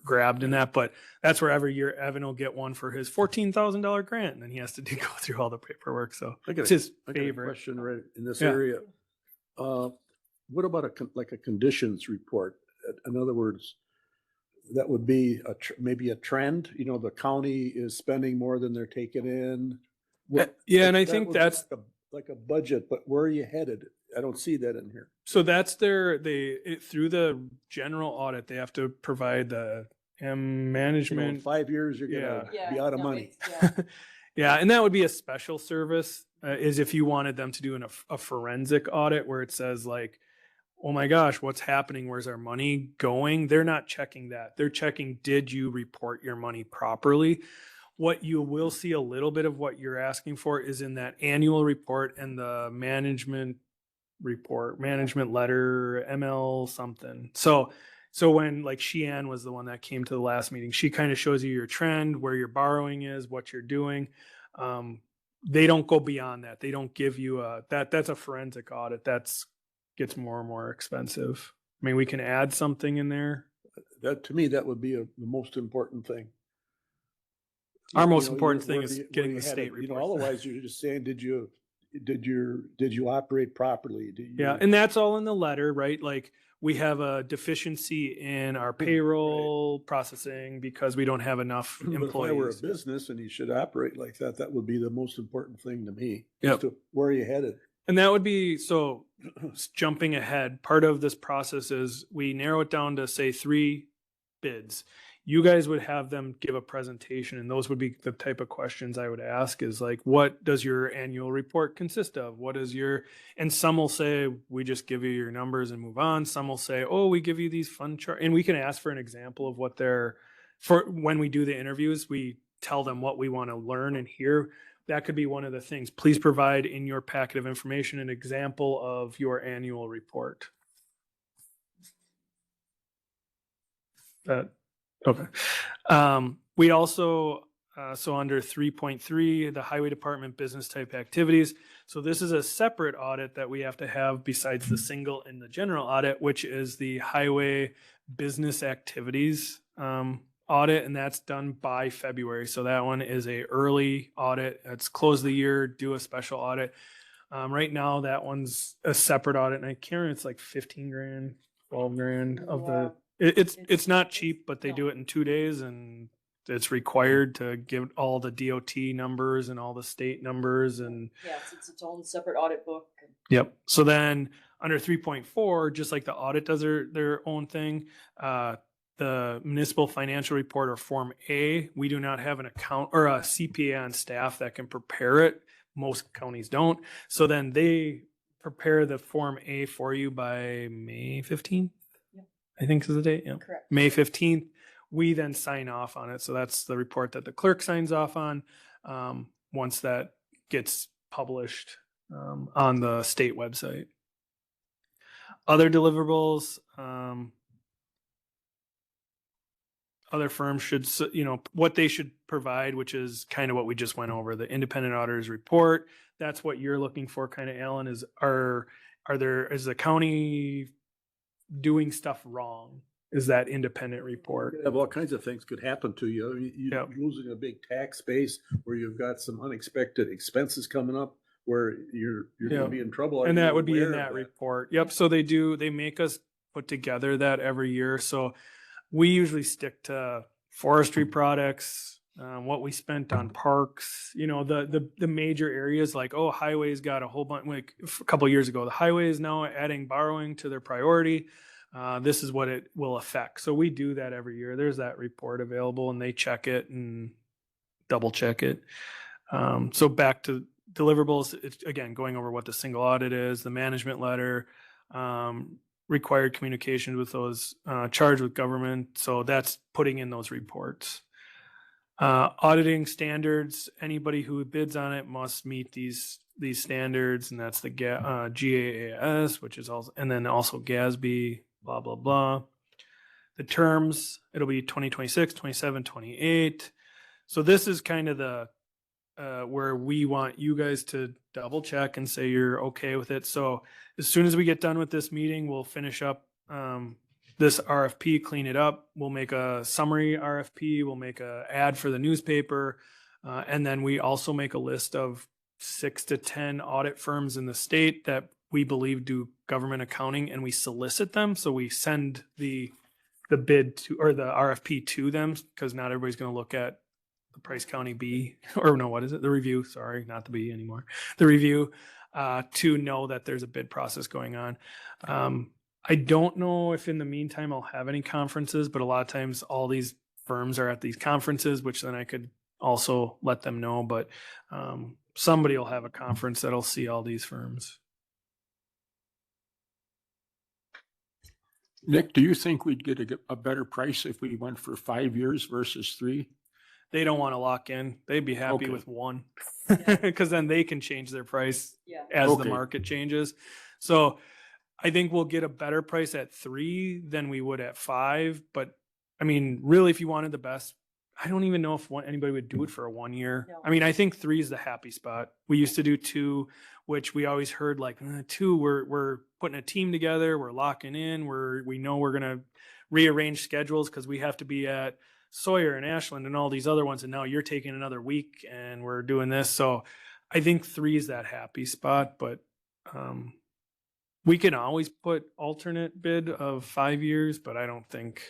grabbed in that, but that's where every year Evan will get one for his $14,000 grant, and then he has to go through all the paperwork. So it's his I got a favorite. question right in this Yeah. area. What about like a conditions report? In other words, that would be maybe a trend. You know, the county is spending more than they're taking in. Yeah, and I That think would be that's like a budget, but where are you headed? I don't see that in here. so that's through the general audit, they have to provide the You know, management. in 5 years, you're gonna Yeah. be out of money. Yeah, and that would be a special service, is if you wanted them to do a forensic audit where it says like, oh my gosh, what's happening? Where's our money going? They're not checking that. They're checking, did you report your money properly? What you will see a little bit of what you're asking for is in that annual report and the management report, management letter, ML something. So when like Sheehan was the one that came to the last meeting, she kind of shows you your trend, where your borrowing is, what you're doing. They don't go beyond that. They don't give you that's a forensic audit. Gets more and more expensive. I mean, we can add something in there. That, to me, that would be the most important thing. Our You most know, important where thing is where getting you the had state it. You know, reports. otherwise you're just saying, did you did you operate properly? Yeah, and that's all in the letter, right? Like, we have a deficiency in our payroll processing because we don't have enough But if I were a employees. business and you should operate like that, that would be the most important thing to me. Yep. As to where are you headed? And that would be, so jumping ahead, part of this process is we narrow it down to say 3 bids. You guys would have them give a presentation, and those would be the type of questions I would ask is like, what does your annual report consist of? What is your, and some will say, we just give you your numbers and move on. Some will say, oh, we give you these fun charts. And we can ask for an example of what they're, for when we do the interviews, we tell them what we want to learn and hear. That could be one of the things. Please provide in your packet of information an example of your annual report. Okay. We also, so under 3.3, the highway department business type activities. So this is a separate audit that we have to have besides the single and the general audit, which is the highway business activities audit, and that's done by February. So that one is a early audit. It's close the year, do a special audit. Right now, that one's a separate audit, and I can't remember, it's like 15 grand, 12 grand of the. It's not cheap, but they do it in 2 days, and it's required to give all the DOT numbers and all the state numbers and. Yes, it's its own separate audit book. Yep. So then under 3.4, just like the audit does their own thing, the municipal financial report or Form A, we do not have an account or a CPA on staff that can prepare it. Most counties don't. So then they prepare the Form A for you by May 15th. I think is the date. Yeah. Correct. May 15th. We then sign off on it. So that's the report that the clerk signs off on once that gets published on the state website. Other deliverables, other firms should, what they should provide, which is kind of what we just went over, the independent auditors report. That's what you're looking for, kind of, Alan, is is the county doing stuff wrong? Is that independent report? You have all kinds of things could happen to you. You're Yep. losing a big tax base where you've got some unexpected expenses coming up where you're going to be in trouble. Are And you that would be in aware of that report. Yep. So they make us put together that every year. So we usually stick to forestry products, what we spent on parks, the major areas like, oh, highways got a whole bunch, like a couple of years ago, the highway is now adding borrowing to their priority. This is what it will affect. So we do that every year. There's that report available and they check it and double check it. So back to deliverables, it's, again, going over what the single audit is, the management letter, required communications with those charged with government. So that's putting in those reports. Auditing standards, anybody who bids on it must meet these standards, and that's the GAAS, which is also, and then also GASB, blah, blah, blah. The terms, it'll be 2026, 27, 28. So this is kind of the where we want you guys to double check and say you're okay with it. So as soon as we get done with this meeting, we'll finish up this RFP, clean it up. We'll make a summary RFP. We'll make a ad for the newspaper. And then we also make a list of 6 to 10 audit firms in the state that we believe do government accounting, and we solicit them. So we send the bid to, or the RFP to them, because not everybody's going to look at the Price County B, or no, what is it? The review, sorry, not the B anymore. The review to know that there's a bid process going on. I don't know if in the meantime I'll have any conferences, but a lot of times all these firms are at these conferences, which then I could also let them know, but somebody will have a conference that'll see all these firms. Nick, do you think we'd get a better price if we went for 5 years versus 3? They don't want to lock in. They'd be happy Okay. with 1 because then they can change their price Yeah. as the Okay. market changes. So I think we'll get a better price at 3 than we would at 5. But I mean, really, if you wanted the best, I don't even know if anybody would do it for a 1 year. No. I mean, I think 3 is the happy spot. We used to do 2, which we always heard like 2, we're putting a team together, we're locking in, we know we're going to rearrange schedules because we have to be at Sawyer and Ashland and all these other ones. And now you're taking another week and we're doing this. So I think 3 is that happy spot, but we can always put alternate bid of 5 years, but I don't think.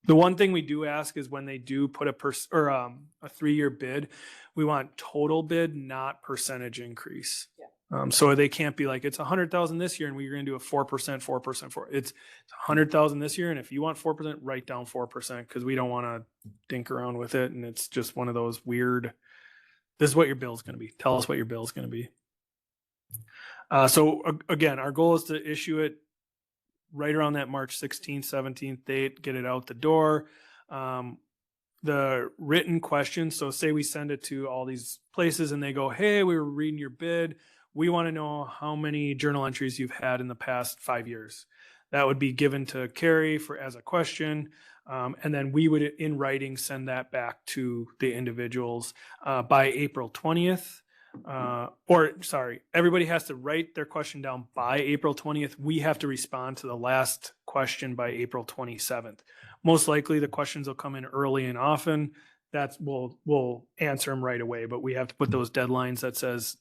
The one thing we do ask is when they do put a 3-year bid, we want total bid, not percentage increase. So they can't be like, it's 100,000 this year and we're going to do a 4%, 4%. It's 100,000 this year. And if you want 4%, write down 4% because we don't want to dink around with it. And it's just one of those weird, this is what your bill is going to be. Tell us what your bill is going to be. Again, our goal is to issue it right around that March 16th, 17th date, get it out the door. The written questions. So say we send it to all these places and they go, hey, we were reading your bid. We want to know how many journal entries you've had in the past 5 years. That would be given to Carrie as a question. And then we would, in writing, send that back to the individuals by April 20th. Everybody has to write their question down by April 20th. We have to respond to the last question by April 27th. Most likely the questions will come in early and often. We'll answer them right away, but we have to put those deadlines that says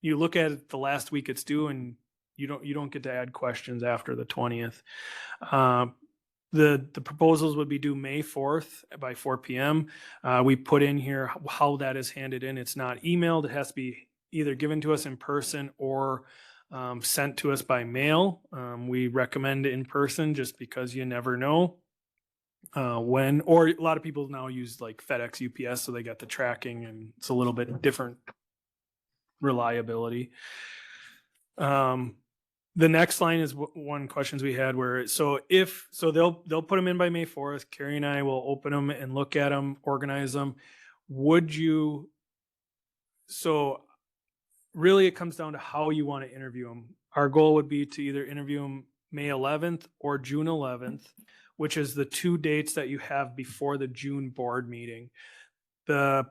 you look at it the last week it's due and you don't get to add questions after the 20th. The proposals would be due May 4th by 4 p.m. We put in here how that is handed in. It's not emailed. It has to be either given to us in person or sent to us by mail. We recommend in person just because you never know when, or a lot of people now use like FedEx, UPS, so they got the tracking and it's a little bit different reliability. The next line is one questions we had where, they'll put them in by May 4th. Carrie and I will open them and look at them, organize them. So really it comes down to how you want to interview them. Our goal would be to either interview them May 11th or June 11th, which is the 2 dates that you have before the June board meeting. The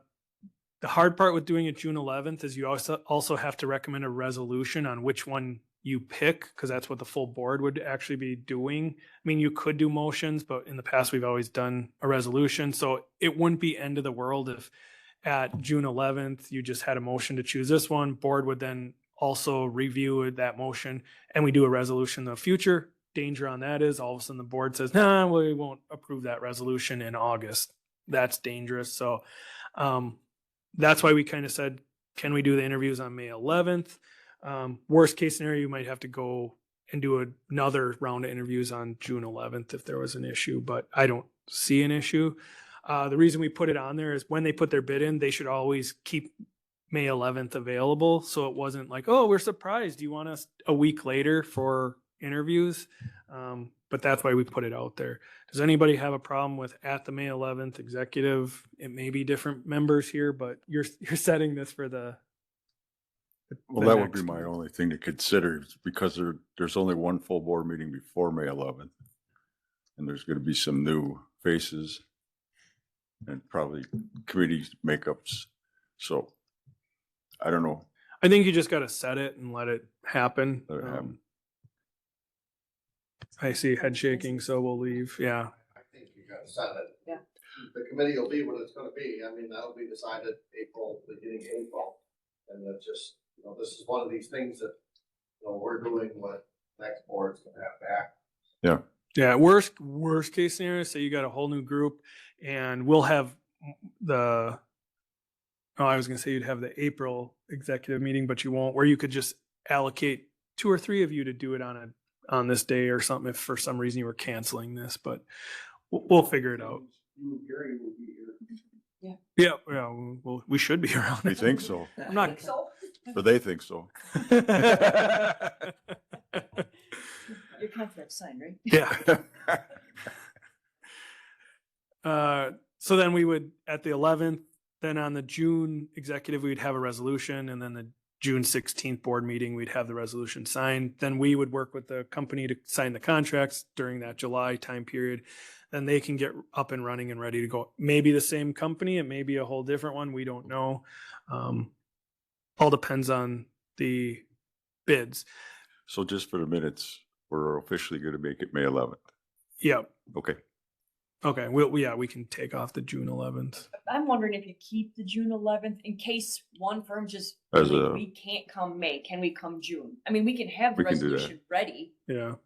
hard part with doing it June 11th is you also have to recommend a resolution on which one you pick, because that's what the full board would actually be doing. I mean, you could do motions, but in the past we've always done a resolution. So it wouldn't be end of the world if at June 11th you just had a motion to choose this one. Board would then also review that motion and we do a resolution in the future. Danger on that is all of a sudden the board says, nah, we won't approve that resolution in August. That's dangerous. So that's why we kind of said, can we do the interviews on May 11th? Worst case scenario, you might have to go and do another round of interviews on June 11th if there was an issue, but I don't see an issue. The reason we put it on there is when they put their bid in, they should always keep May 11th available. So it wasn't like, oh, we're surprised. Do you want us a week later for interviews? But that's why we put it out there. Does anybody have a problem with at the May 11th executive? It may be different members here, but you're setting this for the Well, that would be my only thing to consider because there's only one full board meeting before May 11th. And there's going to be some new faces and probably committee makeups. So I don't know. I think you just got to set it and let it happen. Let it happen. I see head shaking, so we'll leave. Yeah. I think you gotta set it. Yeah. The committee will be what it's gonna be. I mean, that'll be decided beginning April. And that's just, this is one of these things that, we're doing what next board's gonna have back. Yeah. Yeah. Worst case scenario, say you got a whole new group and we'll have I was going to say you'd have the April executive meeting, but you won't, where you could just allocate 2 or 3 of you to do it on this day or something if for some reason you were canceling this, but we'll figure it out. You and Gary will be here. Yeah. We should be around. They think so, I'm not. or they think so. Your contract signed, right? Yeah. So then we would, at the 11th, then on the June executive, we'd have a resolution, and then the June 16th board meeting, we'd have the resolution signed. Then we would work with the company to sign the contracts during that July time period. Then they can get up and running and ready to go. Maybe the same company, it may be a whole different one. We don't know. All depends on the bids. So just for the minutes, we're officially going to make it May 11th. Yeah. Okay. Okay, yeah, we can take off the June 11th. I'm wondering if you keep the June 11th in case one firm just, As really, a- we can't come May, can we come June? I mean, we can have the We can do that. resolution ready. Yeah.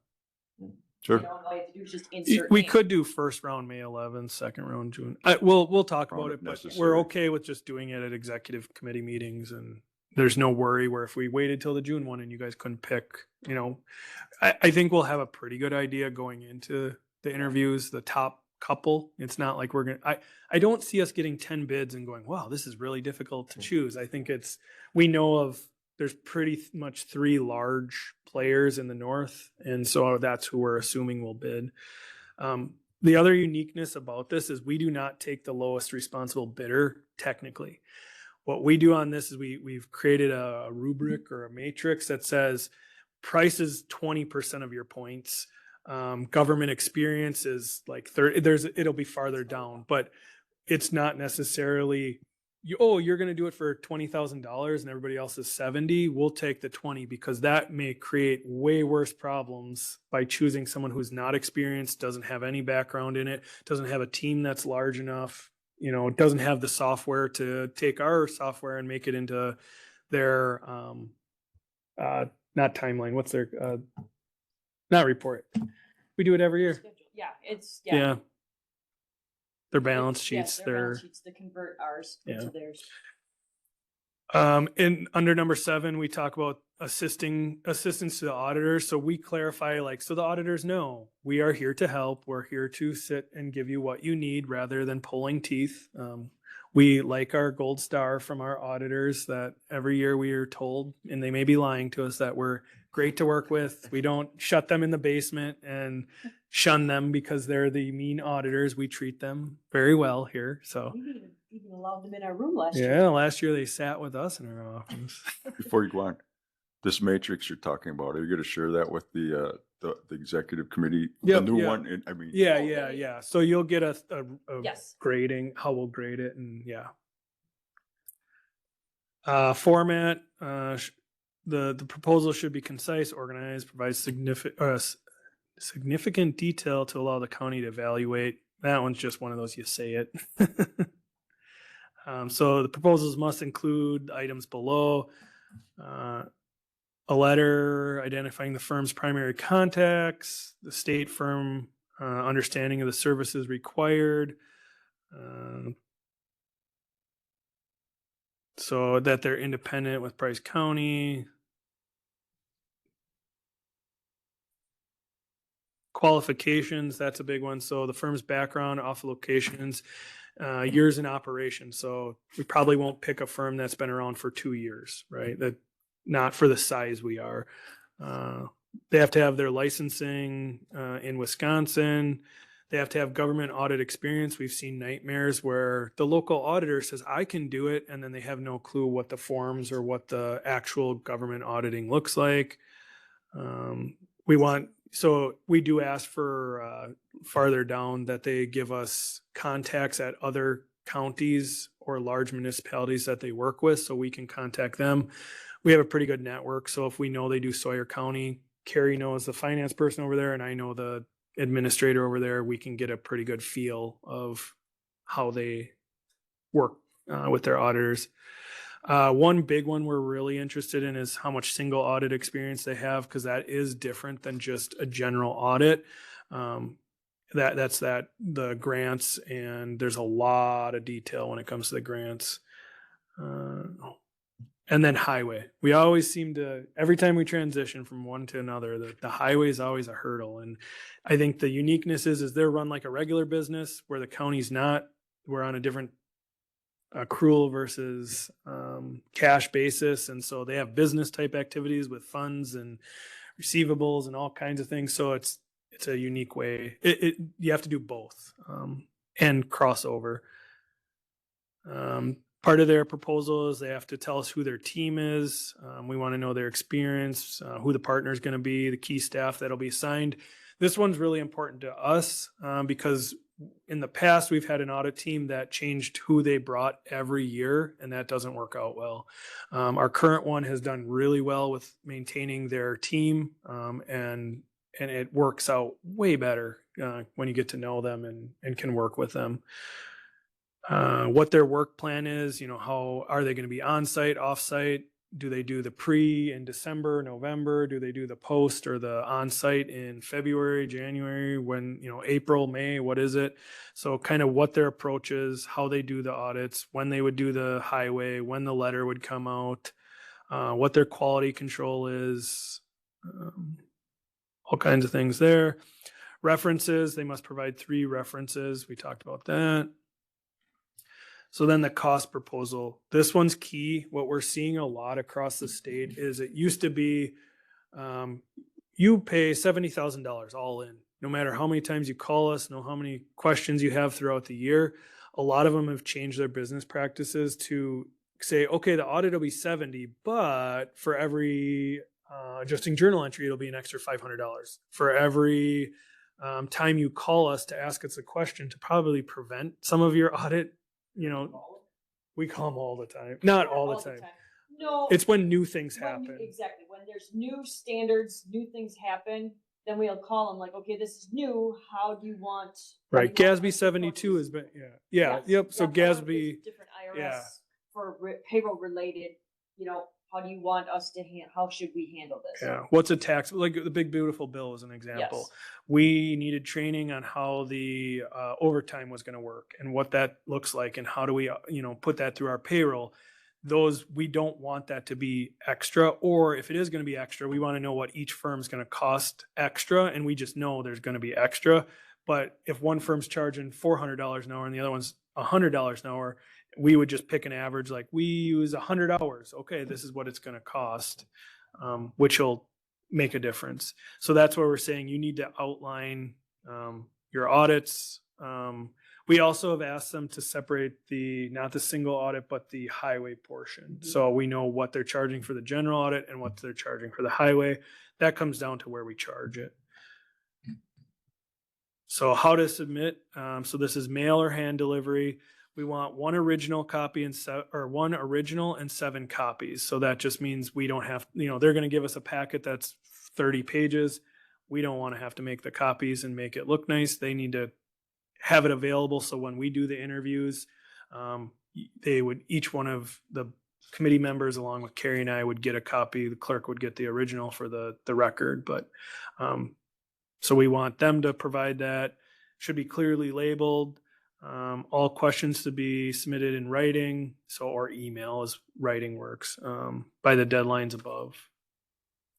Sure. You know, all you have to do is just Y- insert. We names. could do first round May 11th, second round June. We'll talk Round about if it, but necessary. we're okay with just doing it at executive committee meetings, and there's no worry where if we waited till the June one and you guys couldn't pick, you know, I think we'll have a pretty good idea going into the interviews, the top couple. It's not like we're I don't see us getting 10 bids and going, wow, this is really difficult to choose. I think we know there's pretty much 3 large players in the north, and so that's who we're assuming will bid. The other uniqueness about this is we do not take the lowest responsible bidder technically. What we do on this is we've created a rubric or a matrix that says price is 20% of your points. Government experience is like 30. It'll be farther down, but it's not necessarily you're going to do it for $20,000 and everybody else is 70. We'll take the 20 because that may create way worse problems by choosing someone who's not experienced, doesn't have any background in it, doesn't have a team that's large enough, you know, doesn't have the software to take our software and make it into their not timeline. What's their not report? We do it every year. Yeah, it's, Yeah. Their It's- balance yeah, sheets, their balance sheets to convert ours Yeah. into theirs. And under number 7, we talk about assistance to the auditors. So we clarify, like, so the auditors know we are here to help. We're here to sit and give you what you need rather than pulling teeth. We like our gold star from our auditors that every year we are told, and they may be lying to us, that we're great to work with. We don't shut them in the basement and shun them because they're the mean auditors. We treat them very well here. So We even allowed them in our room last year. yeah, last year they sat with us in our office. Before you go on, this matrix you're talking about, are you going to share that with the executive committee? Yep, The new yeah. one? I mean, Yeah. So you'll get a Yes. grading, how we'll grade it, and yeah. Format, the proposal should be concise, organized, provide significant detail to allow the county to evaluate. That one's just one of those, you say it. So the proposals must include items below. A letter identifying the firm's primary contacts, the state firm understanding of the services required, so that they're independent with Price County. Qualifications, that's a big one. So the firm's background, off locations, years in operation. So we probably won't pick a firm that's been around for 2 years, right? That not for the size we are. They have to have their licensing in Wisconsin. They have to have government audit experience. We've seen nightmares where the local auditor says, I can do it. And then they have no clue what the forms or what the actual government auditing looks like. So we do ask for farther down that they give us contacts at other counties or large municipalities that they work with so we can contact them. We have a pretty good network. So if we know they do Sawyer County, Carrie knows the finance person over there and I know the administrator over there, we can get a pretty good feel of how they work with their auditors. One big one we're really interested in is how much single audit experience they have, because that is different than just a general audit. That's the grants, and there's a lot of detail when it comes to the grants. And then highway. We always seem to, every time we transition from one to another, the highway is always a hurdle. And I think the uniqueness is they're run like a regular business where the county's not. We're on a different accrual versus cash basis. And so they have business type activities with funds and receivables and all kinds of things. So it's a unique way. You have to do both and crossover. Part of their proposal is they have to tell us who their team is. We want to know their experience, who the partner is going to be, the key staff that'll be assigned. This one's really important to us because in the past, we've had an audit team that changed who they brought every year, and that doesn't work out well. Our current one has done really well with maintaining their team and and it works out way better when you get to know them and can work with them. What their work plan is, how are they going to be on site, off site? Do they do the pre in December, November? Do they do the post or the on site in February, January, when, April, May, what is it? So kind of what their approach is, how they do the audits, when they would do the highway, when the letter would come out, what their quality control is, all kinds of things there. References, they must provide 3 references. We talked about that. So then the cost proposal, this one's key. What we're seeing a lot across the state is it used to be you pay $70,000 all in, no matter how many times you call us, know how many questions you have throughout the year. A lot of them have changed their business practices to say, okay, the audit will be 70, but for every adjusting journal entry, it'll be an extra $500. For every time you call us to ask us a question to probably prevent some of your audit, we call them all the time. Not all the time. No. It's when new things when happen. Exactly. When there's new standards, new things happen, then we'll call them like, okay, this is new. How do you want? Right. how do you want GASB us to 72 work has this? been, yeah. Yep. So Yeah, one of GASB, those different IRS yeah. for payroll related, how do you want us to how should we handle this? yeah. What's a tax? Like the big beautiful bill is an example. Yes. We needed training on how the overtime was going to work and what that looks like and how do we, put that through our payroll. Those, we don't want that to be extra, or if it is going to be extra, we want to know what each firm's going to cost extra, and we just know there's going to be extra. But if one firm's charging $400 an hour and the other one's $100 an hour, we would just pick an average, like we use 100 hours. Okay, this is what it's going to cost, which will make a difference. So that's where we're saying you need to outline your audits. We also have asked them to separate not the single audit, but the highway portion. So we know what they're charging for the general audit and what they're charging for the highway. That comes down to where we charge it. So how to submit. So this is mail or hand delivery. We want one original copy and 7 copies. So that just means we don't have, they're going to give us a packet that's 30 pages. We don't want to have to make the copies and make it look nice. They need to have it available. So when we do the interviews, each one of the committee members, along with Carrie and I, would get a copy. The clerk would get the original for the record. But so we want them to provide that. Should be clearly labeled. All questions to be submitted in writing, or email as writing works, by the deadlines above.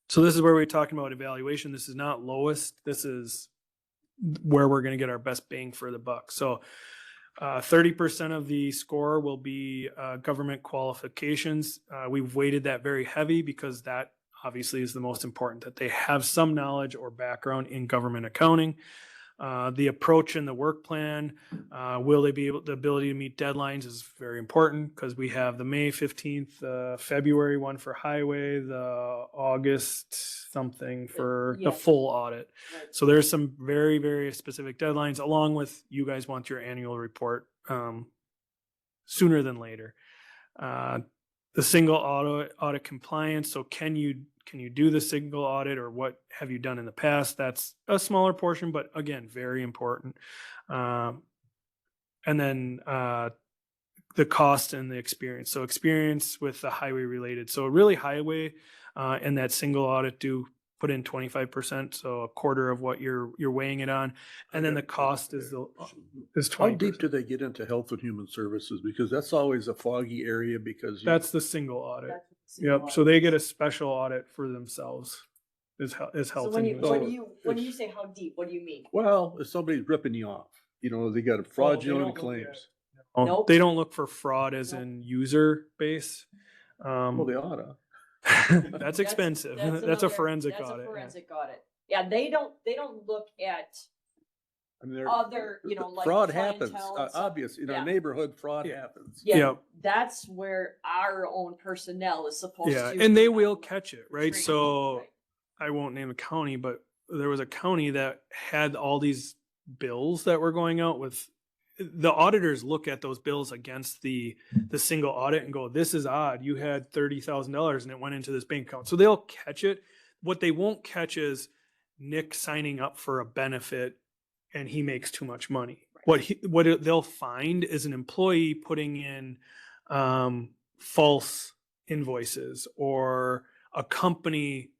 So this is where we're talking about evaluation. This is not lowest. This is where we're going to get our best bang for the buck. So 30% of the score will be government qualifications. We've weighted that very heavy because that obviously is the most important, that they have some knowledge or background in government accounting. The approach and the work plan, will they be able, the ability to meet deadlines is very important because we have the May 15th, February one for highway, the August something for the full audit. Right. So there's some very, very specific deadlines, along with you guys want your annual report sooner than later. The single audit compliance. So can you do the single audit, or what have you done in the past? That's a smaller portion, but again, very important. And then the cost and the experience. So experience with the highway related. So really highway and that single audit do put in 25%. So a quarter of what you're weighing it on. And then the cost is 20%. How deep do they get into health and human services? Because that's always a foggy area because. That's the single audit. That's single Yep. So audit. they get a special audit for themselves. Is health So and when human when services. you say how deep, what do you mean? Well, if somebody's ripping you off, they got a fraudulent look claims. Nope. They don't look for fraud as Nope. in user base. Well, they oughta. That's expensive. That's a another- forensic that's audit. a yeah. forensic audit. Yeah, they don't look at I mean, other, like fraud happens. clientele and stuff. Obvious in Yeah. our neighborhood, fraud Yeah. happens. Yeah, Yep. that's where our own personnel is supposed Yeah, to. and they will catch it, right? Train. So Right. I won't name a county, but there was a county that had all these bills that were going out with. The auditors look at those bills against the single audit and go, this is odd. You had $30,000 and it went into this bank account. So they'll catch it. What they won't catch is Nick signing up for a benefit and he makes too much money. Right. They'll find is an employee putting in false invoices, or a company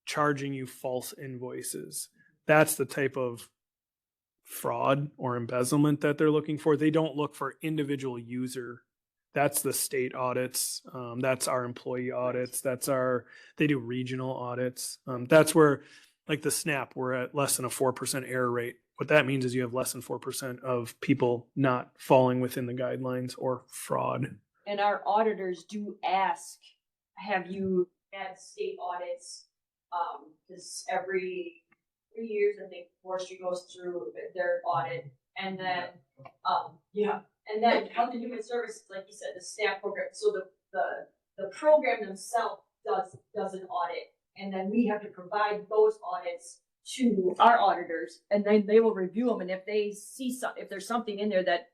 charging you false invoices. That's the type of fraud or embezzlement that they're looking for. They don't look for individual user. That's the state audits. That's our employee audits. They do regional audits. That's where, like the SNAP, we're at less than a 4% error rate. What that means is you have less than 4% of people not falling within the guidelines or fraud. And our auditors do ask, have you had state audits? Because every 3 years, I think Forestry goes through their audit, and then, and then Health and Human Services, like you said, the SNAP program, so the program themselves does an audit, and then we have to provide those audits to our auditors, and then they will review them, and if they see if there's something in there that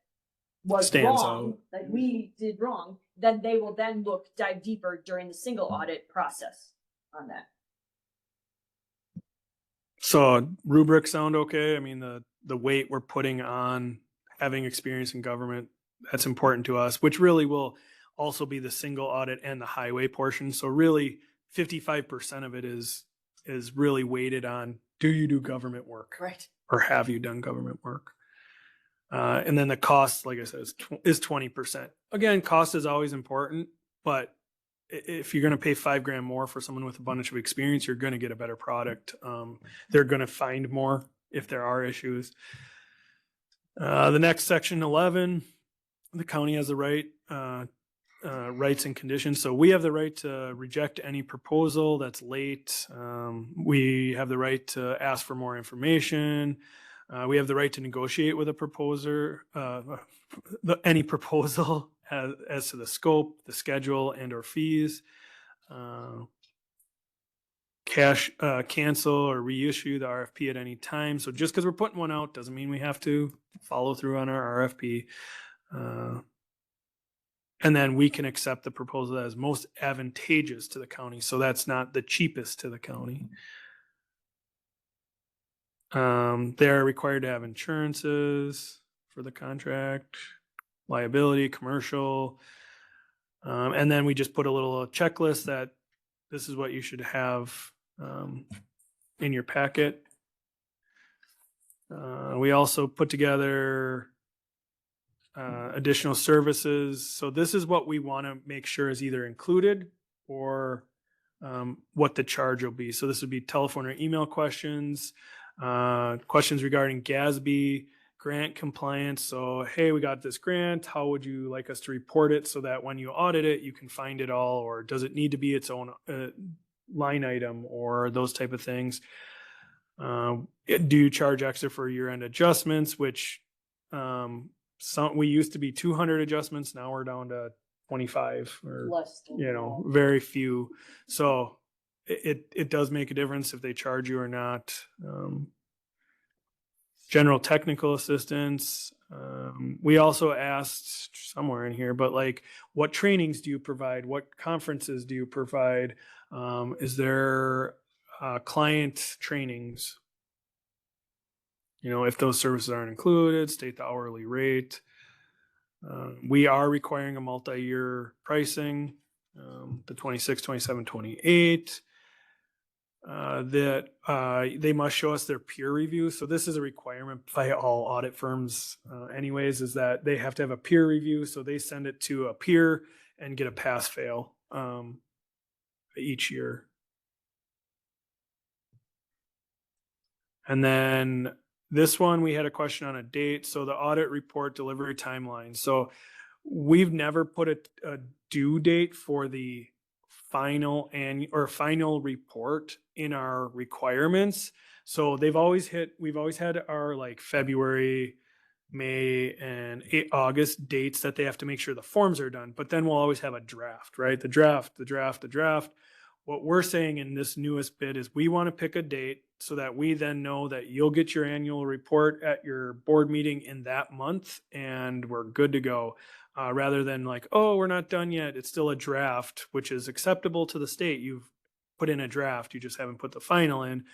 was Stands wrong, out. that we did wrong, then they will then dive deeper during the single audit process on that. So rubrics sound okay. I mean, the weight we're putting on having experience in government, that's important to us, which really will also be the single audit and the highway portion. So really 55% of it is really weighted on, do you do government work? Right. Or have you done government work? And then the cost, like I said, is 20%. Again, cost is always important, but if you're going to pay $5,000 more for someone with a bunch of experience, you're going to get a better product. They're going to find more if there are issues. The next section 11, the county has the right rights and conditions. So we have the right to reject any proposal that's late. We have the right to ask for more information. We have the right to negotiate with a proposer, any proposal as to the scope, the schedule, and or fees. Cancel or reissue the RFP at any time. So just because we're putting one out doesn't mean we have to follow through on our RFP. And then we can accept the proposal that is most advantageous to the county. So that's not the cheapest to the county. They're required to have insurances for the contract, liability, commercial. And then we just put a little checklist that this is what you should have in your packet. We also put together additional services. So this is what we want to make sure is either included or what the charge will be. So this would be telephone or email questions, questions regarding GASB, grant compliance. So, hey, we got this grant. How would you like us to report it so that when you audit it, you can find it all? Or does it need to be its own line item, or those type of things? Do you charge extra for year-end adjustments, which we used to be 200 adjustments. Now we're down to 25 or Less than very few. So it does make a difference if they charge you or not. General technical assistance. We also asked somewhere in here, but like, what trainings do you provide? What conferences do you provide? Is there client trainings? You know, if those services aren't included, state the hourly rate. We are requiring a multi-year pricing, the 26, 27, 28. That they must show us their peer review. So this is a requirement by all audit firms anyways, is that they have to have a peer review. So they send it to a peer and get a pass-fail each year. And then this one, we had a question on a date. So the audit report delivery timeline. So we've never put a due date for the final final report in our requirements. So we've always had our like February, May, and August dates that they have to make sure the forms are done. But then we'll always have a draft, right? The draft. What we're saying in this newest bid is we want to pick a date so that we then know that you'll get your annual report at your board meeting in that month and we're good to go. Rather than like, oh, we're not done yet. It's still a draft, which is acceptable to the state. You've put in a draft. You just haven't put the final in.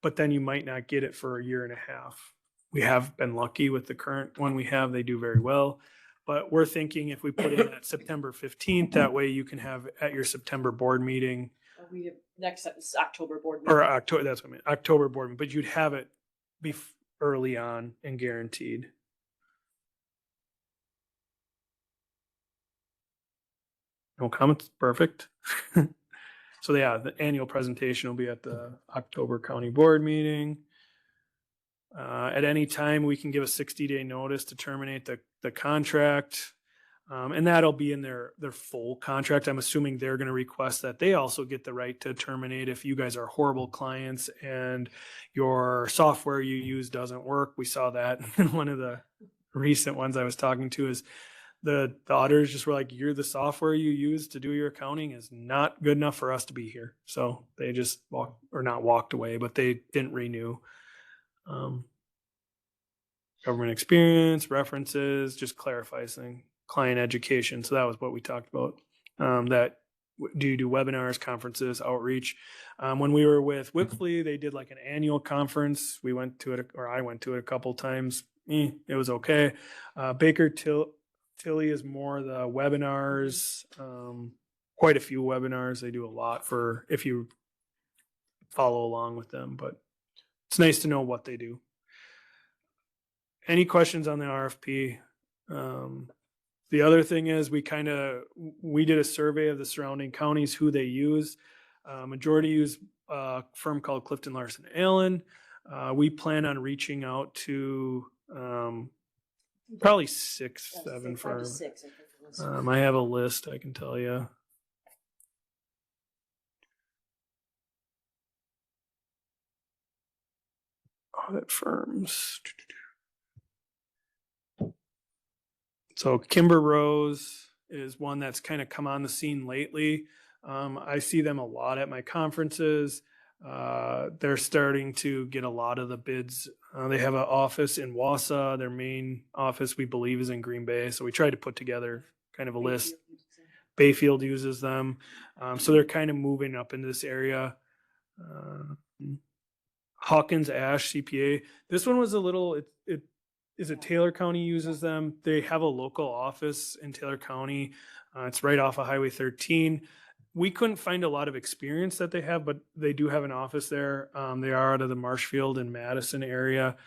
but then you might not get it for a year and a half. We have been lucky with the current one we have. They do very well. But we're thinking if we put in that September 15th, that way you can have at your September board meeting We have next is October board or meeting. October, that's what I meant, October board, meeting, but you'd have it early on and guaranteed. No comments? Perfect. So yeah, the annual presentation will be at the October county board meeting. At any time, we can give a 60-day notice to terminate the contract. And that'll be in their full contract. I'm assuming they're going to request that they also get the right to terminate if you guys are horrible clients and your software you use doesn't work. We saw that in one of the recent ones I was talking to is the auditors just were like, you're the software you use to do your accounting is not good enough for us to be here. So they just not walked away, but they didn't renew. Government experience, references, just clarifies things. Client education. So that was what we talked about. Do you do webinars, conferences, outreach? When we were with Whipfly, they did like an annual conference. We went to it, or I went to it a couple times. It was okay. Baker Tilly is more the webinars, quite a few webinars. They do a lot for if you follow along with them, but it's nice to know what they do. Any questions on the RFP? The other thing is we did a survey of the surrounding counties, who they use. Majority use a firm called Clifton Larson Allen. We plan on reaching out to probably 6, 7 firms. I have a list I can tell you. Audit firms. So Kimber Rose is one that's kind of come on the scene lately. I see them a lot at my conferences. They're starting to get a lot of the bids. They have an office in Wausau. Their main office, we believe, is in Green Bay. So we tried to put together kind of a list. Bayfield uses them. So they're kind of moving up into this area. Hawkins Ash CPA. This one was a little, is it Taylor County uses them? They have a local office in Taylor County. It's right off of Highway 13. We couldn't find a lot of experience that they have, but they do have an office there. They are out of the Marshfield and Madison area.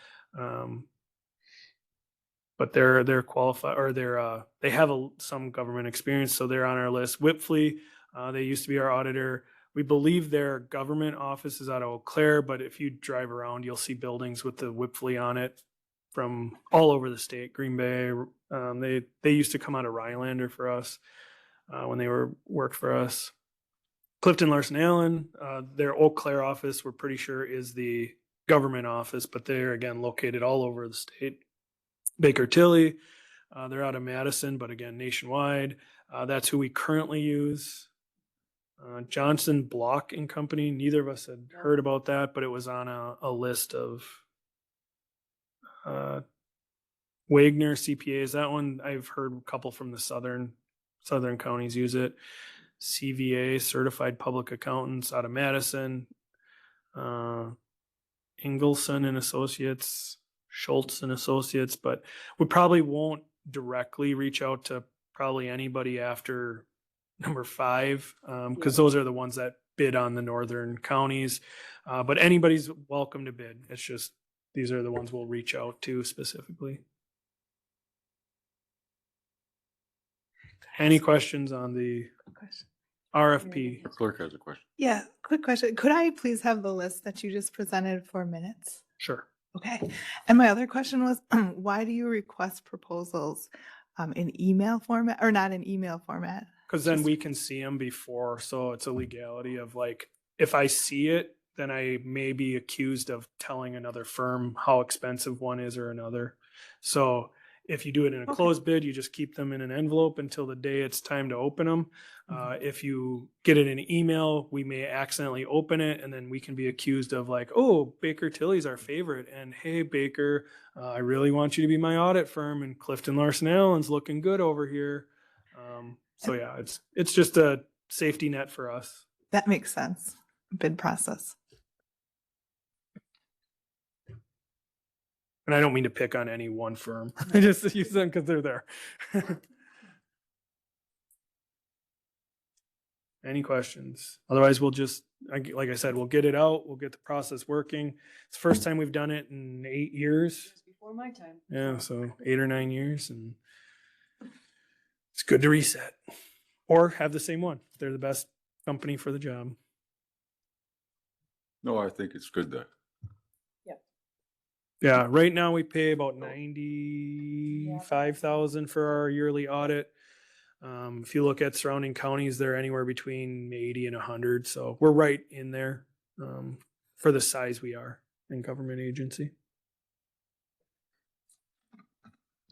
But they're qualified, or they have some government experience, so they're on our list. Whipfly, they used to be our auditor. We believe their government office is out of Eau Claire, but if you drive around, you'll see buildings with the Whipfly on it from all over the state. Green Bay, they used to come out of Rhinelander for us when they worked for us. Clifton Larson Allen, their Eau Claire office, we're pretty sure is the government office, but they're again located all over the state. Baker Tilly, they're out of Madison, but again nationwide. That's who we currently use. Johnson Block and Company. Neither of us had heard about that, but it was on a list of Wagner CPAs. That one I've heard a couple from the southern counties use it. CVA, Certified Public Accountants, out of Madison. Ingelson and Associates, Schultz and Associates, but we probably won't directly reach out to probably anybody after number 5, because those are the ones that bid on the northern counties. But anybody's welcome to bid. It's just these are the ones we'll reach out to specifically. Any questions on the RFP? The clerk has a question. Yeah, quick question. Could I please have the list that you just presented for minutes? Sure. Okay. And my other question was, why do you request proposals in email format or not in email format? Because then we can see them before. So it's a legality of like, if I see it, then I may be accused of telling another firm how expensive one is or another. So if you do it in a closed bid, you just keep them in an envelope until the day it's time to open them. If you get it in email, we may accidentally open it, and then we can be accused of like, oh, Baker Tilly's our favorite. And hey, Baker, I really want you to be my audit firm, and Clifton Larson Allen's looking good over here. So yeah, it's just a safety net for us. That makes sense. Bid process. And I don't mean to pick on any one firm. I just use them because they're there. Any questions? Otherwise, we'll just, like I said, we'll get it out. We'll get the process working. It's the first time we've done it in 8 years. Before my time. Yeah, so 8 or 9 years, and it's good to reset or have the same one. They're the best company for the job. No, I think it's good to, Yeah, right now we pay about 95,000 for our yearly audit. If you look at surrounding counties, they're anywhere between 80 and 100. So we're right in there for the size we are in government agency.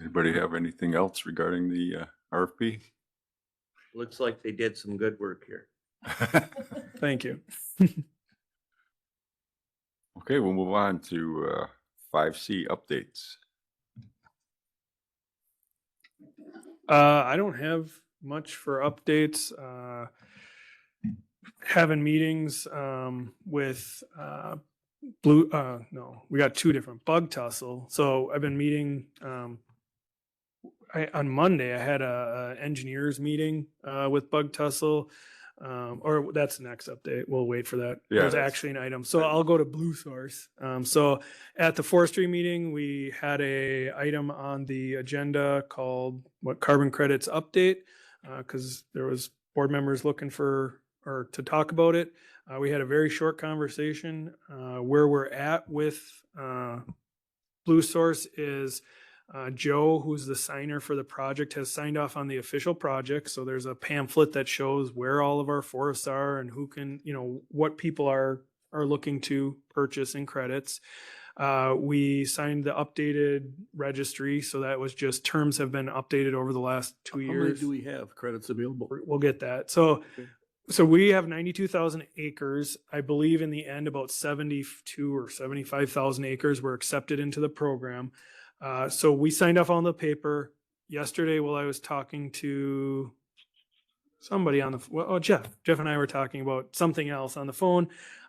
anybody have anything else regarding the RFP? Looks like they did some good work here. Thank you. Okay, we'll move on to 5C updates. I don't have much for updates. Having meetings with we got 2 different Bug Tussle. So I've been meeting on Monday. I had a engineers meeting with Bug Tussle. Or that's the next update. We'll wait for that. Yeah, There's that's- actually an item. So I'll go to Blue Source. So at the forestry meeting, we had a item on the agenda called carbon credits update, because there was board members looking for or to talk about it. We had a very short conversation. Where we're at with Blue Source is Joe, who's the signer for the project, has signed off on the official project. So there's a pamphlet that shows where all of our forests are and who can, what people are looking to purchase in credits. We signed the updated registry. So that was just terms have been updated over the last 2 How many years. do we have credits available? We'll get that. So, Okay. so we have 92,000 acres. I believe in the end, about 72 or 75,000 acres were accepted into the program. So we signed off on the paper yesterday while I was talking to somebody on the, Jeff and I were talking about something else on the phone.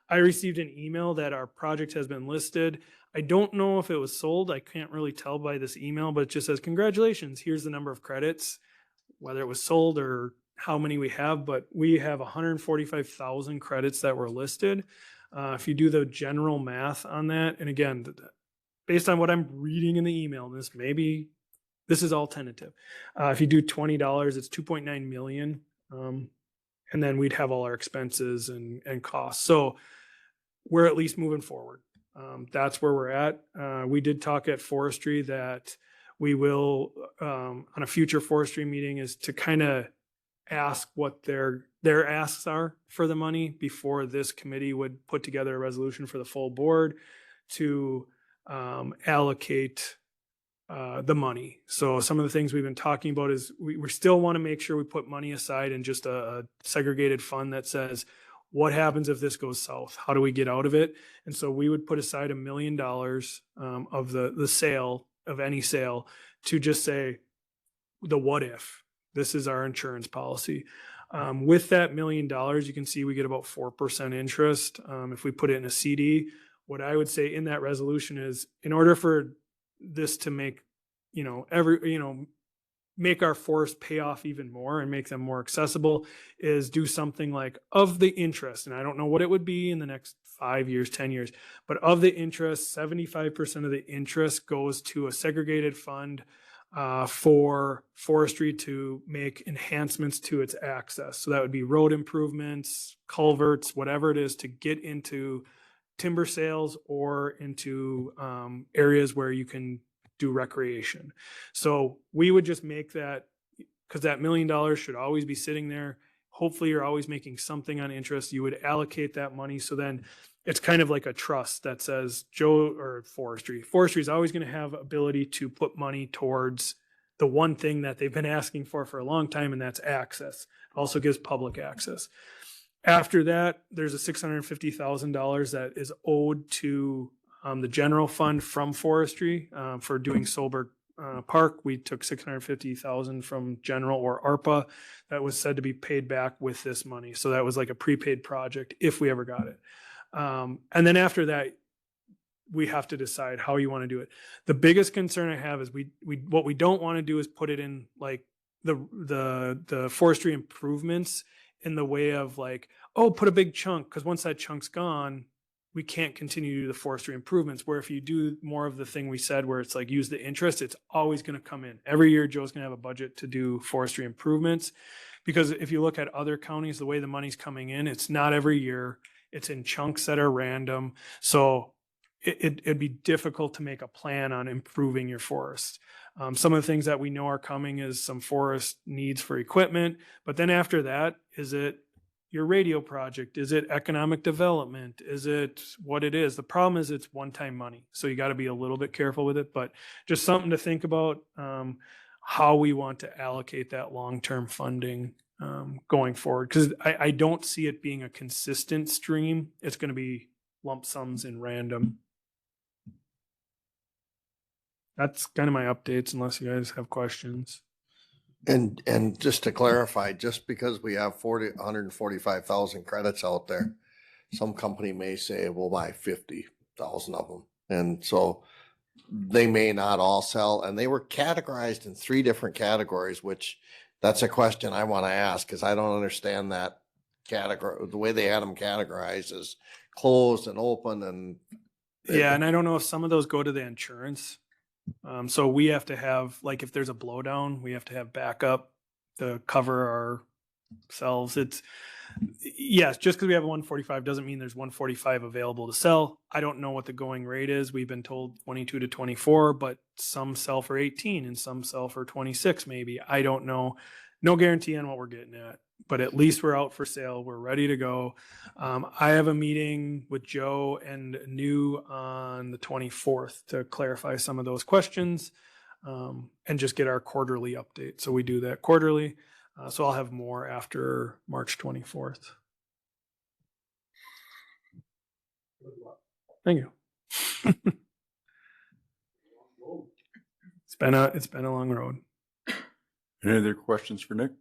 I received an email that our project has been listed. I don't know if it was sold. I can't really tell by this email, but it just says, congratulations, here's the number of credits, whether it was sold or how many we have, but we have 145,000 credits that were listed. If you do the general math on that, and again, based on what I'm reading in the email, this is all tentative. If you do $20, it's 2.9 million. And then we'd have all our expenses and costs. So we're at least moving forward. That's where we're at. We did talk at forestry that we will, on a future forestry meeting, is to kind of ask what their asks are for the money before this committee would put together a resolution for the full board to allocate the money. So some of the things we've been talking about is we still want to make sure we put money aside in just a segregated fund that says, what happens if this goes south? How do we get out of it? And so we would put aside $1 million of the sale of any sale to just say the what if. This is our insurance policy. With that $1 million, you can see we get about 4% interest. If we put it in a CD, what I would say in that resolution is, in order for this to make, make our forests pay off even more and make them more accessible, is do something like of the interest. And I don't know what it would be in the next 5 years, 10 years, but of the interest, 75% of the interest goes to a segregated fund for forestry to make enhancements to its access. So that would be road improvements, culverts, whatever it is, to get into timber sales or into areas where you can do recreation. So we would just make that, because that $1 million should always be sitting there. Hopefully you're always making something on interest. You would allocate that money. So then it's kind of like a trust that says forestry is always going to have ability to put money towards the one thing that they've been asking for a long time, and that's access. It also gives public access. After that, there's a $650,000 that is owed to the general fund from forestry for doing Solberg Park. We took $650,000 from general or ARPA that was said to be paid back with this money. So that was like a prepaid project if we ever got it. And then after that, we have to decide how you want to do it. The biggest concern I have is what we don't want to do is put it in like the forestry improvements in the way of like, oh, put a big chunk, because once that chunk's gone, we can't continue to do the forestry improvements. Where if you do more of the thing we said, where it's like use the interest, it's always going to come in. Every year, Joe's going to have a budget to do forestry improvements. Because if you look at other counties, the way the money's coming in, it's not every year. It's in chunks that are random. So it'd be difficult to make a plan on improving your forest. Some of the things that we know are coming is some forest needs for equipment. But then after that, is it your radio project? Is it economic development? Is it what it is? The problem is it's one-time money. So you got to be a little bit careful with it, but just something to think about, how we want to allocate that long-term funding going forward. Because I don't see it being a consistent stream. It's going to be lump sums and random. That's kind of my updates, unless you guys have questions. And just to clarify, just because we have 145,000 credits out there, some company may say we'll buy 50,000 of them. And so they may not all sell, and they were categorized in 3 different categories, which that's a question I want to ask, because I don't understand that category. The way they had them categorized is closed and open, and Yeah, and I don't know if some of those go to the insurance. So we have to have, like, if there's a blowdown, we have to have backup to cover ourselves. It's, yes, just because we have 145 doesn't mean there's 145 available to sell. I don't know what the going rate is. We've been told 22 to 24, but some sell for 18 and some sell for 26 maybe. I don't know. No guarantee on what we're getting at, but at least we're out for sale. We're ready to go. I have a meeting with Joe and New on the 24th to clarify some of those questions and just get our quarterly update. So we do that quarterly. So I'll have more after March 24th. Thank you. It's been a long road. Any other questions for Nick?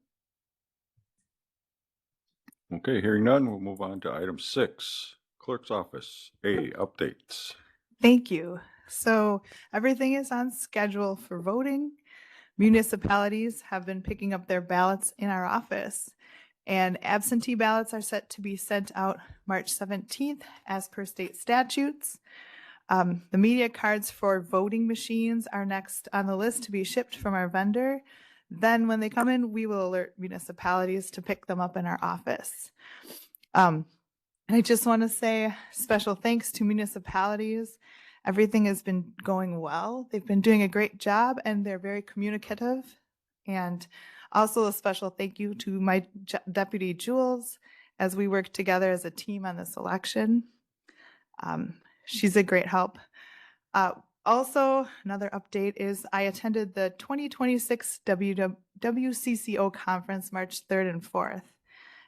Okay, hearing none, we'll move on to item 6, Clerk's Office. A, updates. Thank you. So everything is on schedule for voting. Municipalities have been picking up their ballots in our office, and absentee ballots are set to be sent out March 17th as per state statutes. The media cards for voting machines are next on the list to be shipped from our vendor. Then when they come in, we will alert municipalities to pick them up in our office. And I just want to say special thanks to municipalities. Everything has been going well. They've been doing a great job, and they're very communicative. And also a special thank you to my deputy Jules as we work together as a team on this election. She's a great help. Also, another update is I attended the 2026 WCCO conference March 3rd and 4th,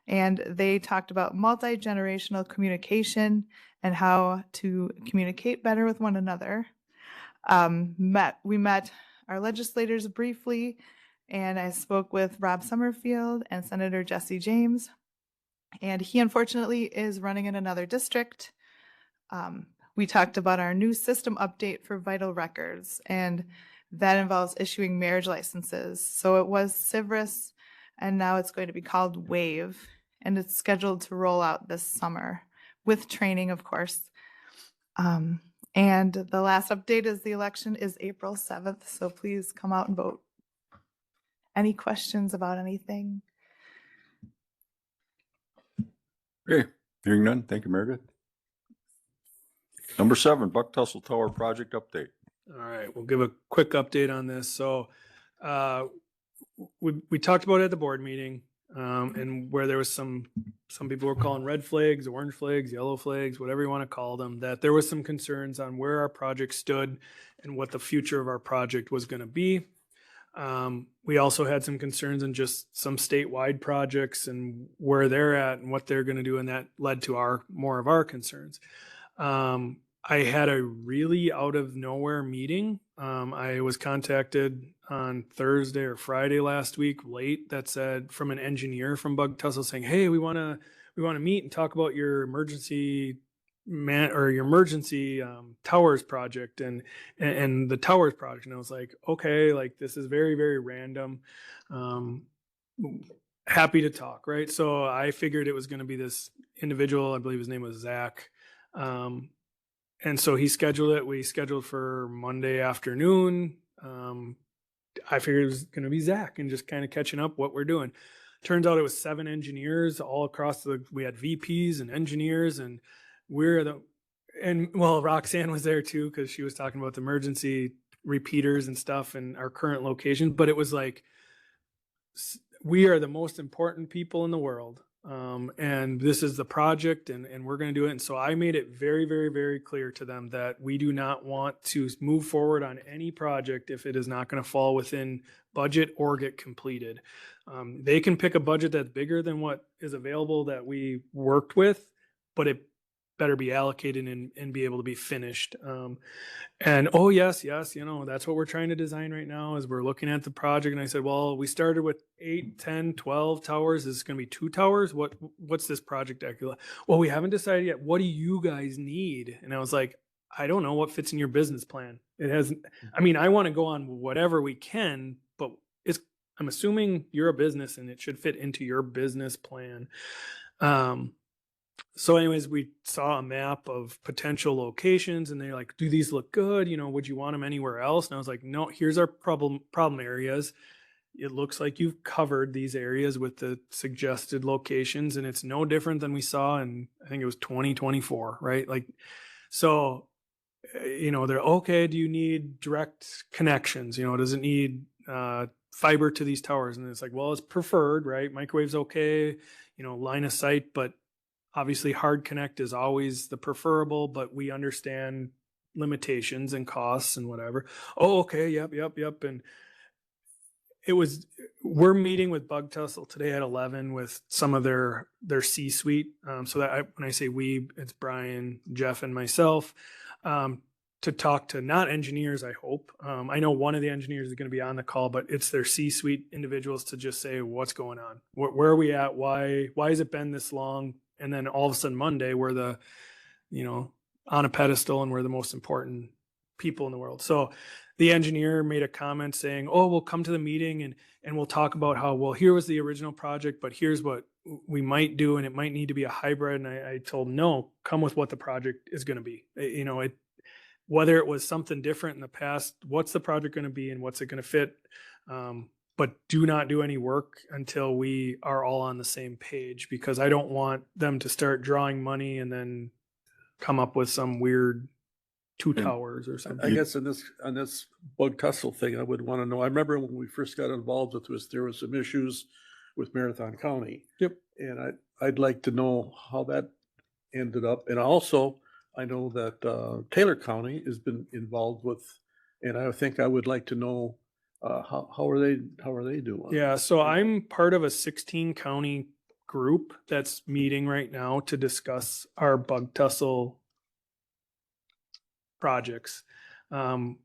and they talked about multi-generational communication and how to communicate better with one another. We met our legislators briefly, and I spoke with Rob Summerfield and Senator Jesse James, and he unfortunately is running in another district. We talked about our new system update for vital records, and that involves issuing marriage licenses. So it was Civrus, and now it's going to be called WAVE, and it's scheduled to roll out this summer with training, of course. And the last update is the election is April 7th, so please come out and vote. Any questions about anything? Okay, hearing none. Thank you, Meredith. Number 7, Buck Tussle Tower project update. All right, we'll give a quick update on this. So we talked about it at the board meeting, and where there was some people were calling red flags, orange flags, yellow flags, whatever you want to call them, that there was some concerns on where our project stood and what the future of our project was going to be. We also had some concerns in just some statewide projects and where they're at and what they're going to do, and that led to more of our concerns. I had a really out of nowhere meeting. I was contacted on Thursday or Friday last week late that said from an engineer from Buck Tussle saying, hey, we want to meet and talk about your emergency your emergency towers project and the towers project. And I was like, okay, like this is very, very random. Happy to talk, right? So I figured it was going to be this individual, I believe his name was Zach. And so he scheduled it. We scheduled for Monday afternoon. I figured it was going to be Zach and just kind of catching up what we're doing. Turns out it was 7 engineers all across we had VPs and engineers, and Roxanne was there too, because she was talking about the emergency repeaters and stuff and our current location. But it was like, we are the most important people in the world. And this is the project, and we're going to do it. And so I made it very, very, very clear to them that we do not want to move forward on any project if it is not going to fall within budget or get completed. They can pick a budget that's bigger than what is available that we worked with, but it better be allocated and be able to be finished. And oh yes, you know, that's what we're trying to design right now is we're looking at the project. And I said, well, we started with 8, 10, 12 towers. Is it going to be 2 towers? What's this project actually? Well, we haven't decided yet. What do you guys need? And I was like, I don't know what fits in your business plan. It hasn't, I mean, I want to go on whatever we can, but I'm assuming you're a business and it should fit into your business plan. So anyways, we saw a map of potential locations and they're like, do these look good? You know, would you want them anywhere else? And I was like, no, here's our problem areas. It looks like you've covered these areas with the suggested locations, and it's no different than we saw in, I think it was 2024, right? Like, so, you know, they're okay. Do you need direct connections? You know, does it need fiber to these towers? And it's like, well, it's preferred, right? Microwave's okay, you know, line of sight, but obviously hard connect is always the preferable, but we understand limitations and costs and whatever. Oh, okay. Yep. And we're meeting with Bug Tussle today at 11 with some of their C-suite. So that when I say we, it's Brian, Jeff, and myself, to talk to not engineers, I hope. I know one of the engineers is going to be on the call, but it's their C-suite individuals to just say, what's going on? Where are we at? Why has it been this long? And then all of a sudden Monday, we're the, you know, on a pedestal and we're the most important people in the world. So the engineer made a comment saying, oh, we'll come to the meeting and we'll talk about how, well, here was the original project, but here's what we might do. And it might need to be a hybrid. And I told him, no, come with what the project is going to be. You know, whether it was something different in the past, what's the project going to be and what's it going to fit? But do not do any work until we are all on the same page, because I don't want them to start drawing money and then come up with some weird 2 towers or something. I guess on this Bug Tussle thing, I would want to know, I remember when we first got involved with this, there was some issues with Marathon County. Yep. And I'd like to know how that ended up. And also, I know that Taylor County has been involved with, and I think I would like to know how are they doing? Yeah, so I'm part of a 16 county group that's meeting right now to discuss our Bug Tussle projects. I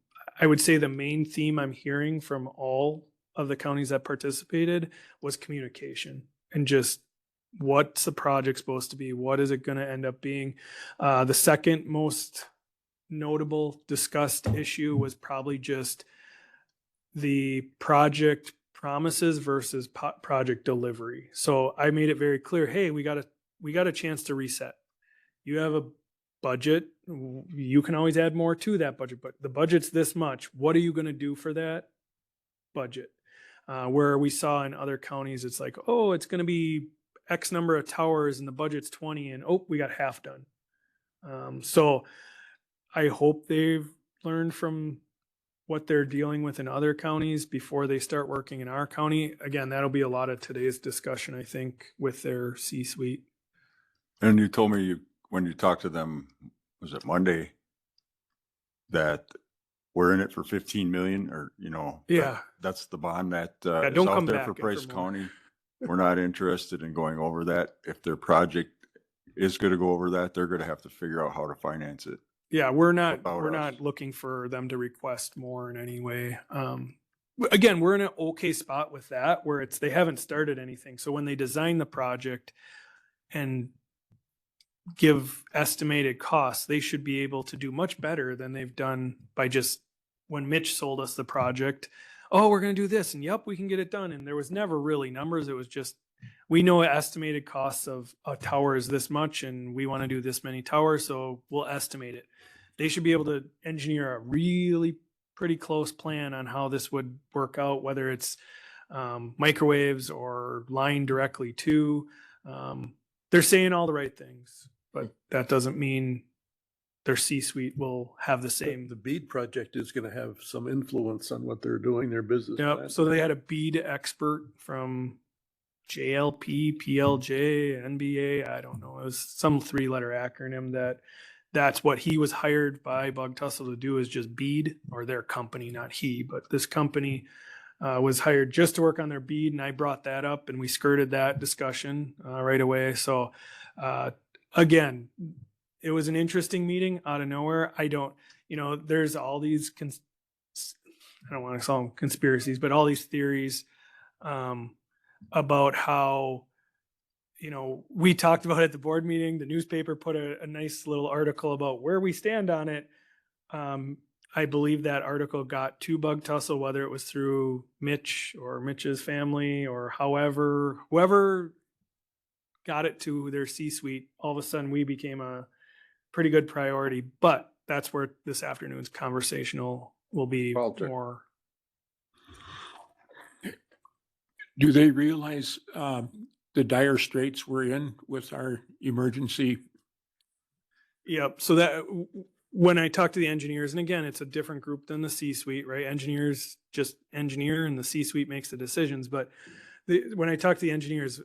would say the main theme I'm hearing from all of the counties that participated was communication and just what's the project supposed to be? What is it going to end up being? The second most notable discussed issue was probably just the project promises versus project delivery. So I made it very clear, hey, we got a chance to reset. You have a budget. You can always add more to that budget, but the budget's this much. What are you going to do for that budget? Where we saw in other counties, it's like, oh, it's going to be X number of towers and the budget's 20 and oh, we got half done. So I hope they've learned from what they're dealing with in other counties before they start working in our county. Again, that'll be a lot of today's discussion, I think, with their C-suite. And you told me when you talked to them, was it Monday, that we're in it for 15 million, or, you know, Yeah. that's the bond that Yeah, is don't out come there back for after Price more. County. We're not interested in going over that. If their project is going to go over that, they're going to have to figure out how to finance it. Yeah, we're not About us. looking for them to request more in any way. Again, we're in an okay spot with that where they haven't started anything. So when they design the project and give estimated costs, they should be able to do much better than they've done by just, when Mitch sold us the project, oh, we're going to do this and yep, we can get it done. And there was never really numbers. It was just, we know estimated costs of a tower is this much and we want to do this many towers, so we'll estimate it. They should be able to engineer a really pretty close plan on how this would work out, whether it's microwaves or line directly to. They're saying all the right things, but that doesn't mean their C-suite will have the same. The BEAD project is gonna have some influence on what they're doing, their business. Yep. plan. So they had a BEAD expert from JLP, PLJ, NBA. I don't know. It was some 3-letter acronym that's what he was hired by Bug Tussle to do, is just BEAD, or their company, not he, but this company was hired just to work on their BEAD. And I brought that up and we skirted that discussion right away. So again, it was an interesting meeting out of nowhere. I don't, there's all these, I don't want to call them conspiracies, but all these theories about how, we talked about it at the board meeting. The newspaper put a nice little article about where we stand on it. I believe that article got to Bug Tussle, whether it was through Mitch or Mitch's family or whoever got it to their C-suite. All of a sudden we became a pretty good priority, but that's where this afternoon's conversational will be Walter. more. Do they realize the dire straits we're in with our emergency? Yep. So that when I talk to the engineers, and again, it's a different group than the C-suite, right? Engineers just engineer and the C-suite makes the decisions. But when I talk to the engineers,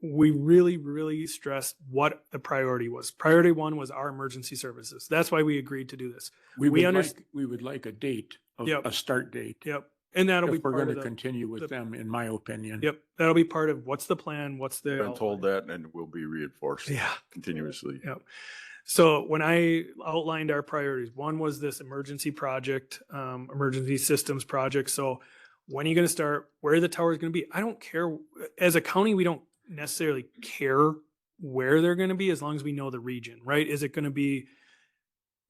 we really, really stressed what the priority was. Priority one was our emergency services. That's why we agreed to do this. We We would like a date, Yep. a start date. Yep. And that'll be If we're part going of to the, continue with the- them, in my opinion. yep. That'll be part of what's the plan, what's the Been told outline. that and will be reinforced Yeah. continuously. Yep. So when I outlined our priorities, one was this emergency project, emergency systems project. So when are you going to start? Where are the towers going to be? I don't care. As a county, we don't necessarily care where they're going to be as long as we know the region, right? Is it going to be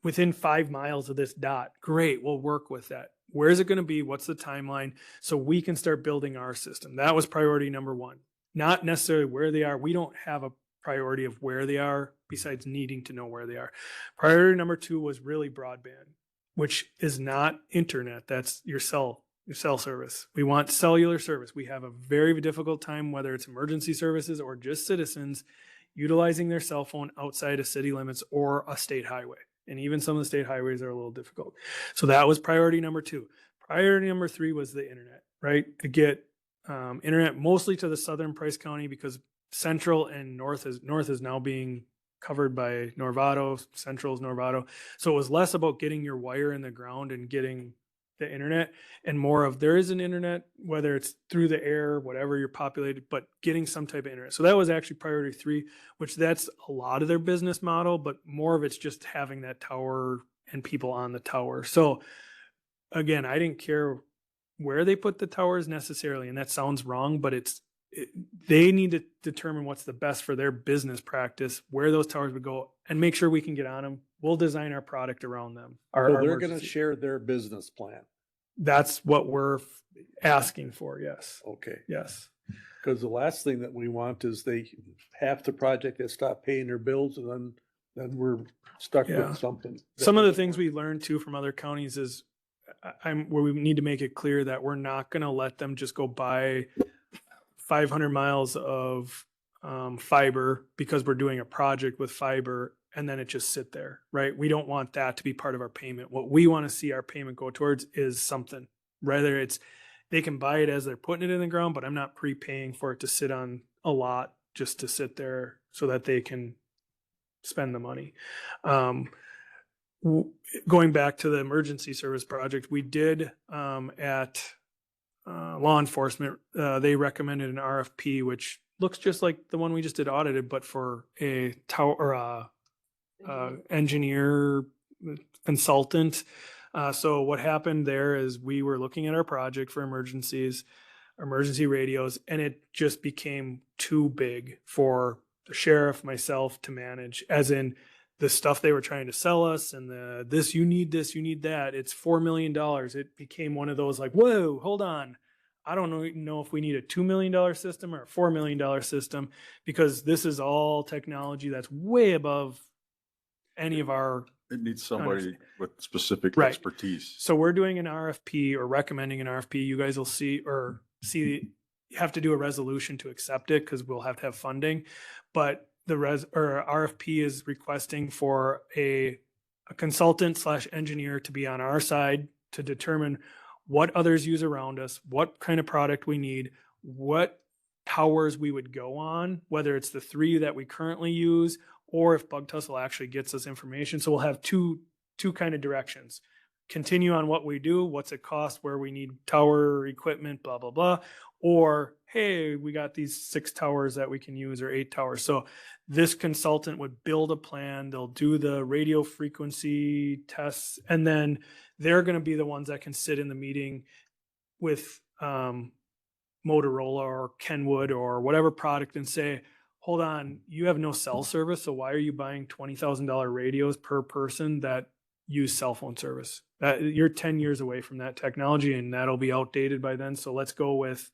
within 5 miles of this dot? Great. We'll work with that. Where is it going to be? What's the timeline? So we can start building our system. That was priority number one. Not necessarily where they are. We don't have a priority of where they are besides needing to know where they are. Priority number two was really broadband, which is not internet. That's your cell service. We want cellular service. We have a very difficult time, whether it's emergency services or just citizens utilizing their cell phone outside of city limits or a state highway. And even some of the state highways are a little difficult. So that was priority number two. Priority number three was the internet, right? To get internet mostly to the southern Price County, because central and north is now being covered by Norvado. Central is Norvado. So it was less about getting your wire in the ground and getting the internet, and more of there is an internet, whether it's through the air, whatever you're populated, but getting some type of internet. So that was actually priority three, which that's a lot of their business model, but more of it's just having that tower and people on the tower. So again, I didn't care where they put the towers necessarily, and that sounds wrong, but they need to determine what's the best for their business practice, where those towers would go, and make sure we can get on them. We'll design our product around them. So Our they're gonna emergency. share their business plan. That's what we're asking for. Yes. Okay. Yes. Because the last thing that we want is half the project, they stop paying their bills, and then we're stuck Yeah. with something. Some of the things we learned too from other counties is where we need to make it clear that we're not going to let them just go buy 500 miles of fiber because we're doing a project with fiber and then it just sit there, right? We don't want that to be part of our payment. What we want to see our payment go towards is something, whether it's they can buy it as they're putting it in the ground, but I'm not prepaying for it to sit on a lot just to sit there so that they can spend the money. Going back to the emergency service project, we did at law enforcement, they recommended an RFP, which looks just like the one we just did audited, but for a tower or engineer consultant. So what happened there is we were looking at our project for emergency radios, and it just became too big for the sheriff, myself to manage, as in the stuff they were trying to sell us and this, you need that. It's $4 million. It became one of those like, whoa, hold on. I don't know if we need a $2 million system or a $4 million system, because this is all technology that's way above any of our. It needs somebody with specific Right. expertise. So we're doing an RFP or recommending an RFP. You guys will see you have to do a resolution to accept it because we'll have to have funding. But the RFP is requesting for a consultant / engineer to be on our side to determine what others use around us, what kind of product we need, what towers we would go on, whether it's the 3 that we currently use, or if Bug Tussle actually gets us information. So we'll have two kind of directions. Continue on what we do, what's it cost, where we need tower equipment, blah, blah, blah. Or, hey, we got these 6 towers that we can use, or 8 towers. So this consultant would build a plan. They'll do the radio frequency tests, and then they're going to be the ones that can sit in the meeting with Motorola or Kenwood or whatever product and say, hold on, you have no cell service, so why are you buying $20,000 radios per person that use cell phone service? You're 10 years away from that technology, and that'll be outdated by then. So let's go with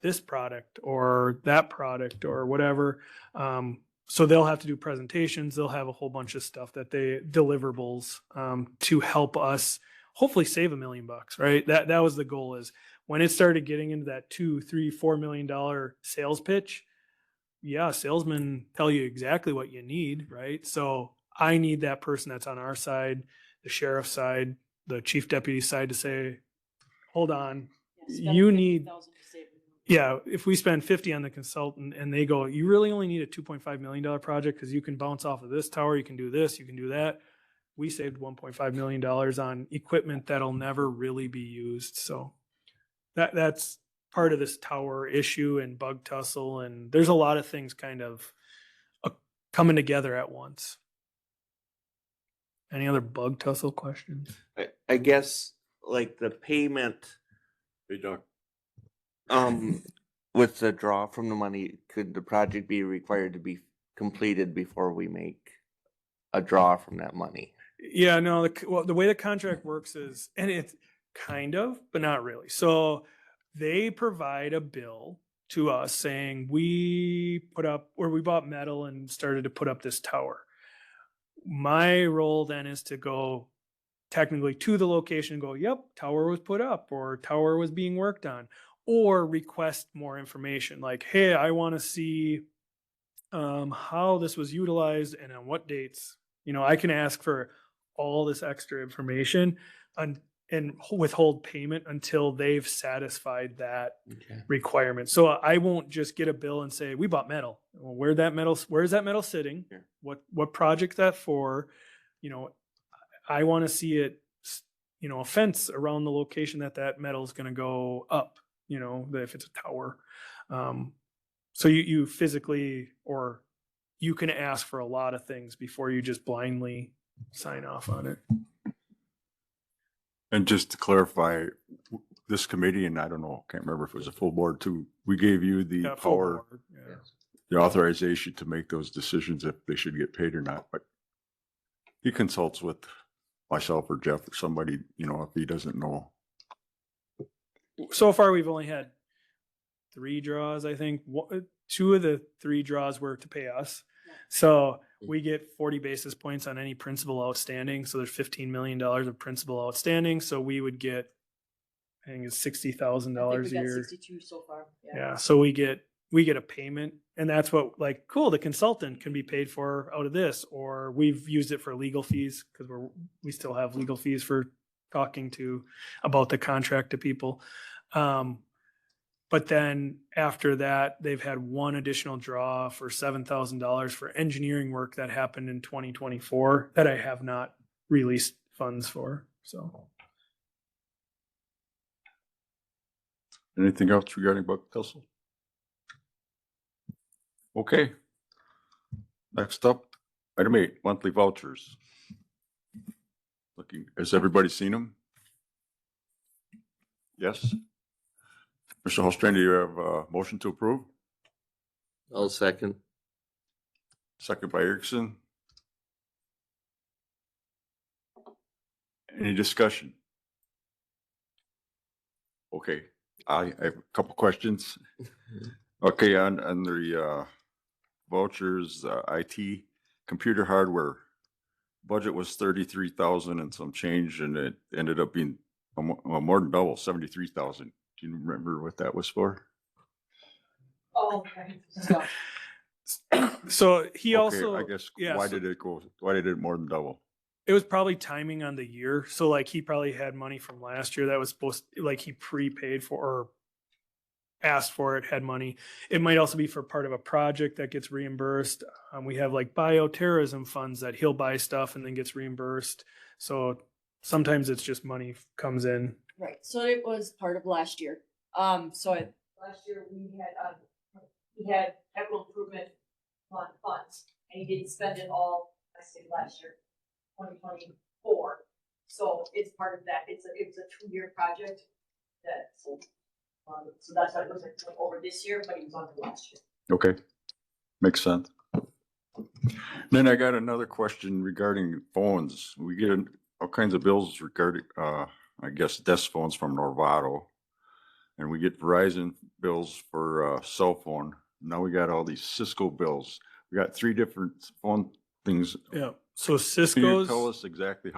this product or that product or whatever. So they'll have to do presentations. They'll have a whole bunch of stuff that deliverables to help us hopefully save $1 million, right? That was the goal. Is when it started getting into that $2, $3, $4 million sales pitch, yeah, salesmen tell you exactly what you need, right? So I need that person that's on our side, the sheriff's side, the chief deputy side, to say, hold on, you need, yeah, if we spend 50 on the consultant and they go, you really only need a $2.5 million project because you can bounce off of this tower, you can do this, you can do that. We saved $1.5 million on equipment that'll never really be used. So that's part of this tower issue and Bug Tussle. And there's a lot of things kind of coming together at once. Any other Bug Tussle questions? I guess like the payment, Hey, Doc. with the draw from the money, could the project be required to be completed before we make a draw from that money? Yeah, no, the way the contract works is, and it's kind of, but not really. So they provide a bill to us saying we bought metal and started to put up this tower. My role then is to go technically to the location and go, yep, tower was put up or tower was being worked on, or request more information like, hey, I want to see how this was utilized and on what dates. I can ask for all this extra information and withhold payment until they've satisfied that requirement. So I won't just get a bill and say, we bought metal. Well, where's that metal sitting? Yeah. What project that for? I want to see it, a fence around the location that metal is going to go up, if it's a tower. So you physically, or you can ask for a lot of things before you just blindly sign off on it. And just to clarify, this committee, and I don't know, can't remember if it was a full board too, we gave you the Yeah, full power, board, yeah. the authorization to make those decisions if they should get paid or not, but he consults with myself or Jeff or somebody, if he doesn't know. So far, we've only had 3 draws, I think. 2 of the 3 draws were to pay us. So we get 40 basis points on any principal outstanding. So there's $15 million of principal outstanding. So we would get, I think it's $60,000 a year. 62 so far. Yeah. So we get a payment, and that's what, cool, the consultant can be paid for out of this, or we've used it for legal fees because we still have legal fees for talking about the contract to people. But then after that, they've had 1 additional draw for $7,000 for engineering work that happened in 2024 that I have not released funds for. So Anything else regarding Bug Tussle? Okay. Next up, item 8, monthly vouchers. Has everybody seen them? Yes? Mr. Holstrain, do you have a motion to approve? I'll second. second by Erickson. Any discussion? Okay, I have a couple questions. Okay, on the vouchers, IT, computer hardware, budget was 33,000 and some change, and it ended up being more than double, 73,000. Do you remember what that was for? Oh, okay. So, So he Okay, also, I guess, yeah, why so- did it more than double? it was probably timing on the year. So like he probably had money from last year that was supposed like he prepaid for or asked for it, had money. It might also be for part of a project that gets reimbursed. We have like bioterrorism funds that he'll buy stuff and then gets reimbursed. So sometimes it's just money comes in. right, so it was part of last year. Last year we had capital improvement fund funds, and he didn't spend it all, I say last year, 2024. So it's part of that, it's a 2-year project that, so that's why it was over this year, but he was on the last year. Okay, makes sense. Then I got another question regarding phones. We get all kinds of bills regarding, I guess, desk phones from Norvato. And we get Verizon bills for cell phone. Now we got all these Cisco bills. We got 3 different phone things. Yeah. So Can you Cisco's. tell us exactly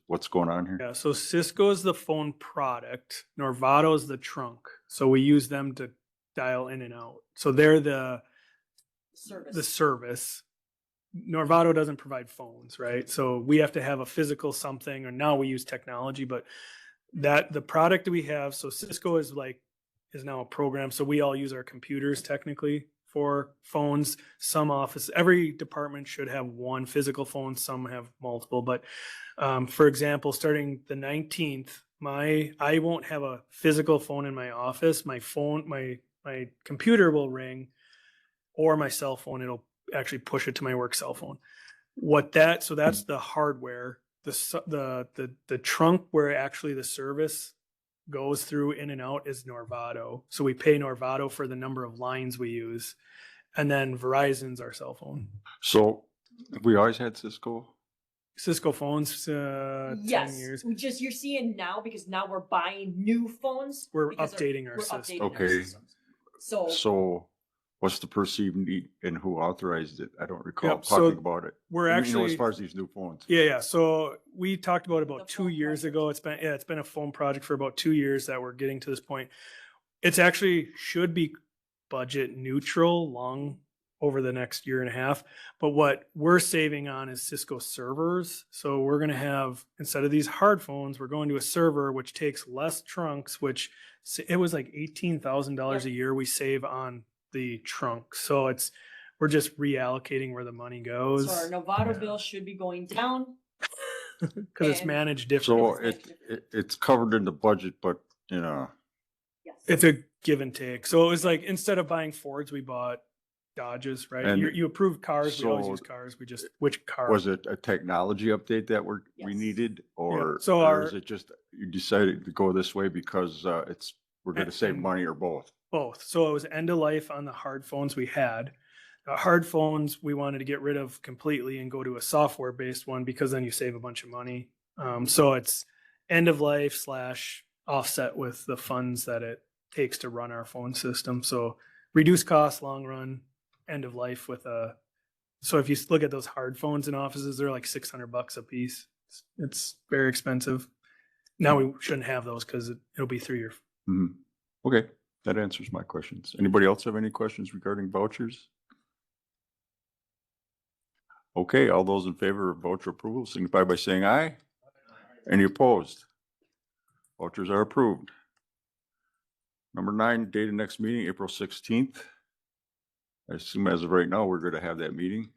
what's going on here? Yeah, so Cisco's the phone product, Norvato's the trunk. So we use them to dial in and out. So they're the service. Norvato doesn't provide phones, right? So we have to have a physical something, or now we use technology, but that the product that we have, so Cisco is now a program. So we all use our computers technically for phones. Some office, every department should have one physical phone. Some have multiple, but for example, starting the 19th, I won't have a physical phone in my office. My phone, my computer will ring, or my cell phone. It'll actually push it to my work cell phone. So that's the hardware. The trunk where actually the service goes through in and out is Norvato. So we pay Norvato for the number of lines we use. And then Verizon's our cell phone. So we always had Cisco. Cisco phones, 10 Yes, years. you're seeing now, because now we're buying new phones. We're because updating our we're system. updating our Okay. systems. So So what's the perceived need and who authorized it? I don't recall Yep, so talking about it. we're as actually, far as these new phones. yeah. So we talked about The 2 phone years project. ago. It's been a phone project for about 2 years that we're getting to this point. It's actually should be budget neutral long over the next year and a half. But what we're saving on is Cisco servers. So we're going to have, instead of these hard phones, we're going to a server, which takes less trunks, which it was like $18,000 a year we save on the trunk. So we're just reallocating where the money goes. our Novato bill should be going down. Because it's and- managed So differently. it's covered in the budget, but Yes. It's a give and take. So it was like, instead of buying Fords, we bought Dodges, right? And You approve cars, we always so use cars. We just, which car? was it a technology update that we Yes. needed, or So or is it just you decided to go this way because we're going to save And- money, or both? Both. So it was end of life on the hard phones we had. Hard phones, we wanted to get rid of completely and go to a software based one, because then you save a bunch of money. So it's end of life / offset with the funds that it takes to run our phone system. So reduce costs long run, end of life with so if you look at those hard phones in offices, they're like $600 a piece. It's very expensive. Now we shouldn't have those because it'll be 3 years. Mhm. Okay, that answers my questions. Anybody else have any questions regarding vouchers? Okay, all those in favor of voucher approval signify by saying aye. Any opposed? Vouchers are approved. Number 9, date of next meeting, April 16th. I assume as of right now, we're going to have that meeting.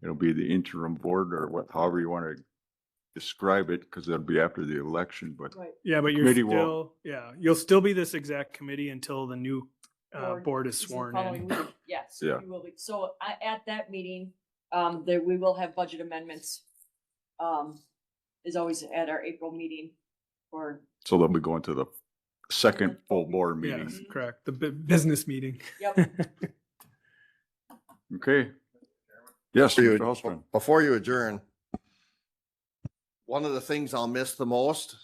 It'll be the interim board, or however you want to describe it, because it'll be after the election, but Right. Yeah, but you're Committee will- still, you'll still be this exact committee until the new board is Is the sworn following in. week. Yes. Yeah. we will be. So at that meeting, we will have budget amendments. Is always at our April meeting for, so they'll be going to the second full board meeting. Yes, correct. The business meeting. yep. Okay. Yes, Before you- Mr. Hellstrom. Before you adjourn, one of the things I'll miss the most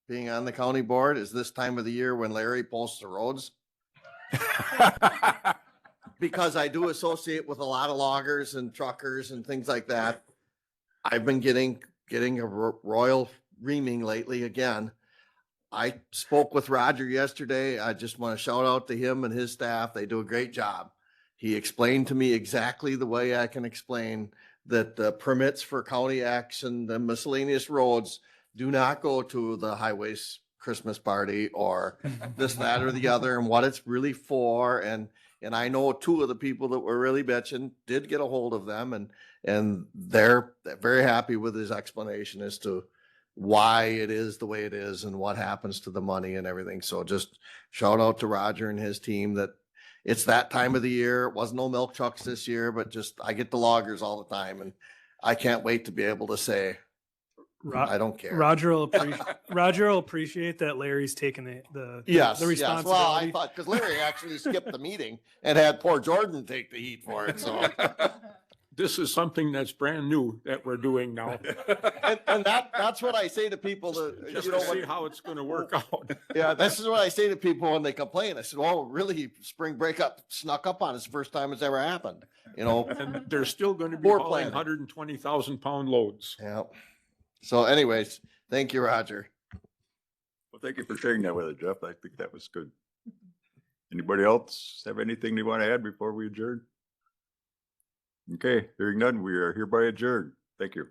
being on the county board is this time of the year when Larry posts the roads. Because I do associate with a lot of loggers and truckers and things like that. I've been getting a royal reaming lately again. I spoke with Roger yesterday. I just want to shout out to him and his staff. They do a great job. He explained to me exactly the way I can explain that the permits for county acts and the miscellaneous roads do not go to the highways Christmas party or this, that, or the other, and what it's really for. And I know two of the people that were really bitching did get a hold of them, and they're very happy with his explanation as to why it is the way it is and what happens to the money and everything. So just shout out to Roger and his team that it's that time of the year. It wasn't no milk trucks this year, but just I get the loggers all the time, and I can't wait to be able to say, I don't care. Roger will appreciate that Larry's taking the Yes, the yes. responsibility. Well, I thought, because Larry actually skipped the meeting and had poor Jordan take the heat for it, so. This is something that's brand new that we're doing now. And that's what I say to people that, Just you to know, see when- how it's gonna work out. yeah, this is what I say to people when they complain. I said, well, really, spring breakup snuck up on us the first time it's ever happened, you know? And they're still gonna be Poor hauling planning. 120,000-pound loads. Yeah. So anyways, thank you, Roger. Well, thank you for sharing that with us, Jeff. I think that was good. Anybody else have anything they want to add before we adjourn? Okay, hearing none, we are hereby adjourned. Thank you.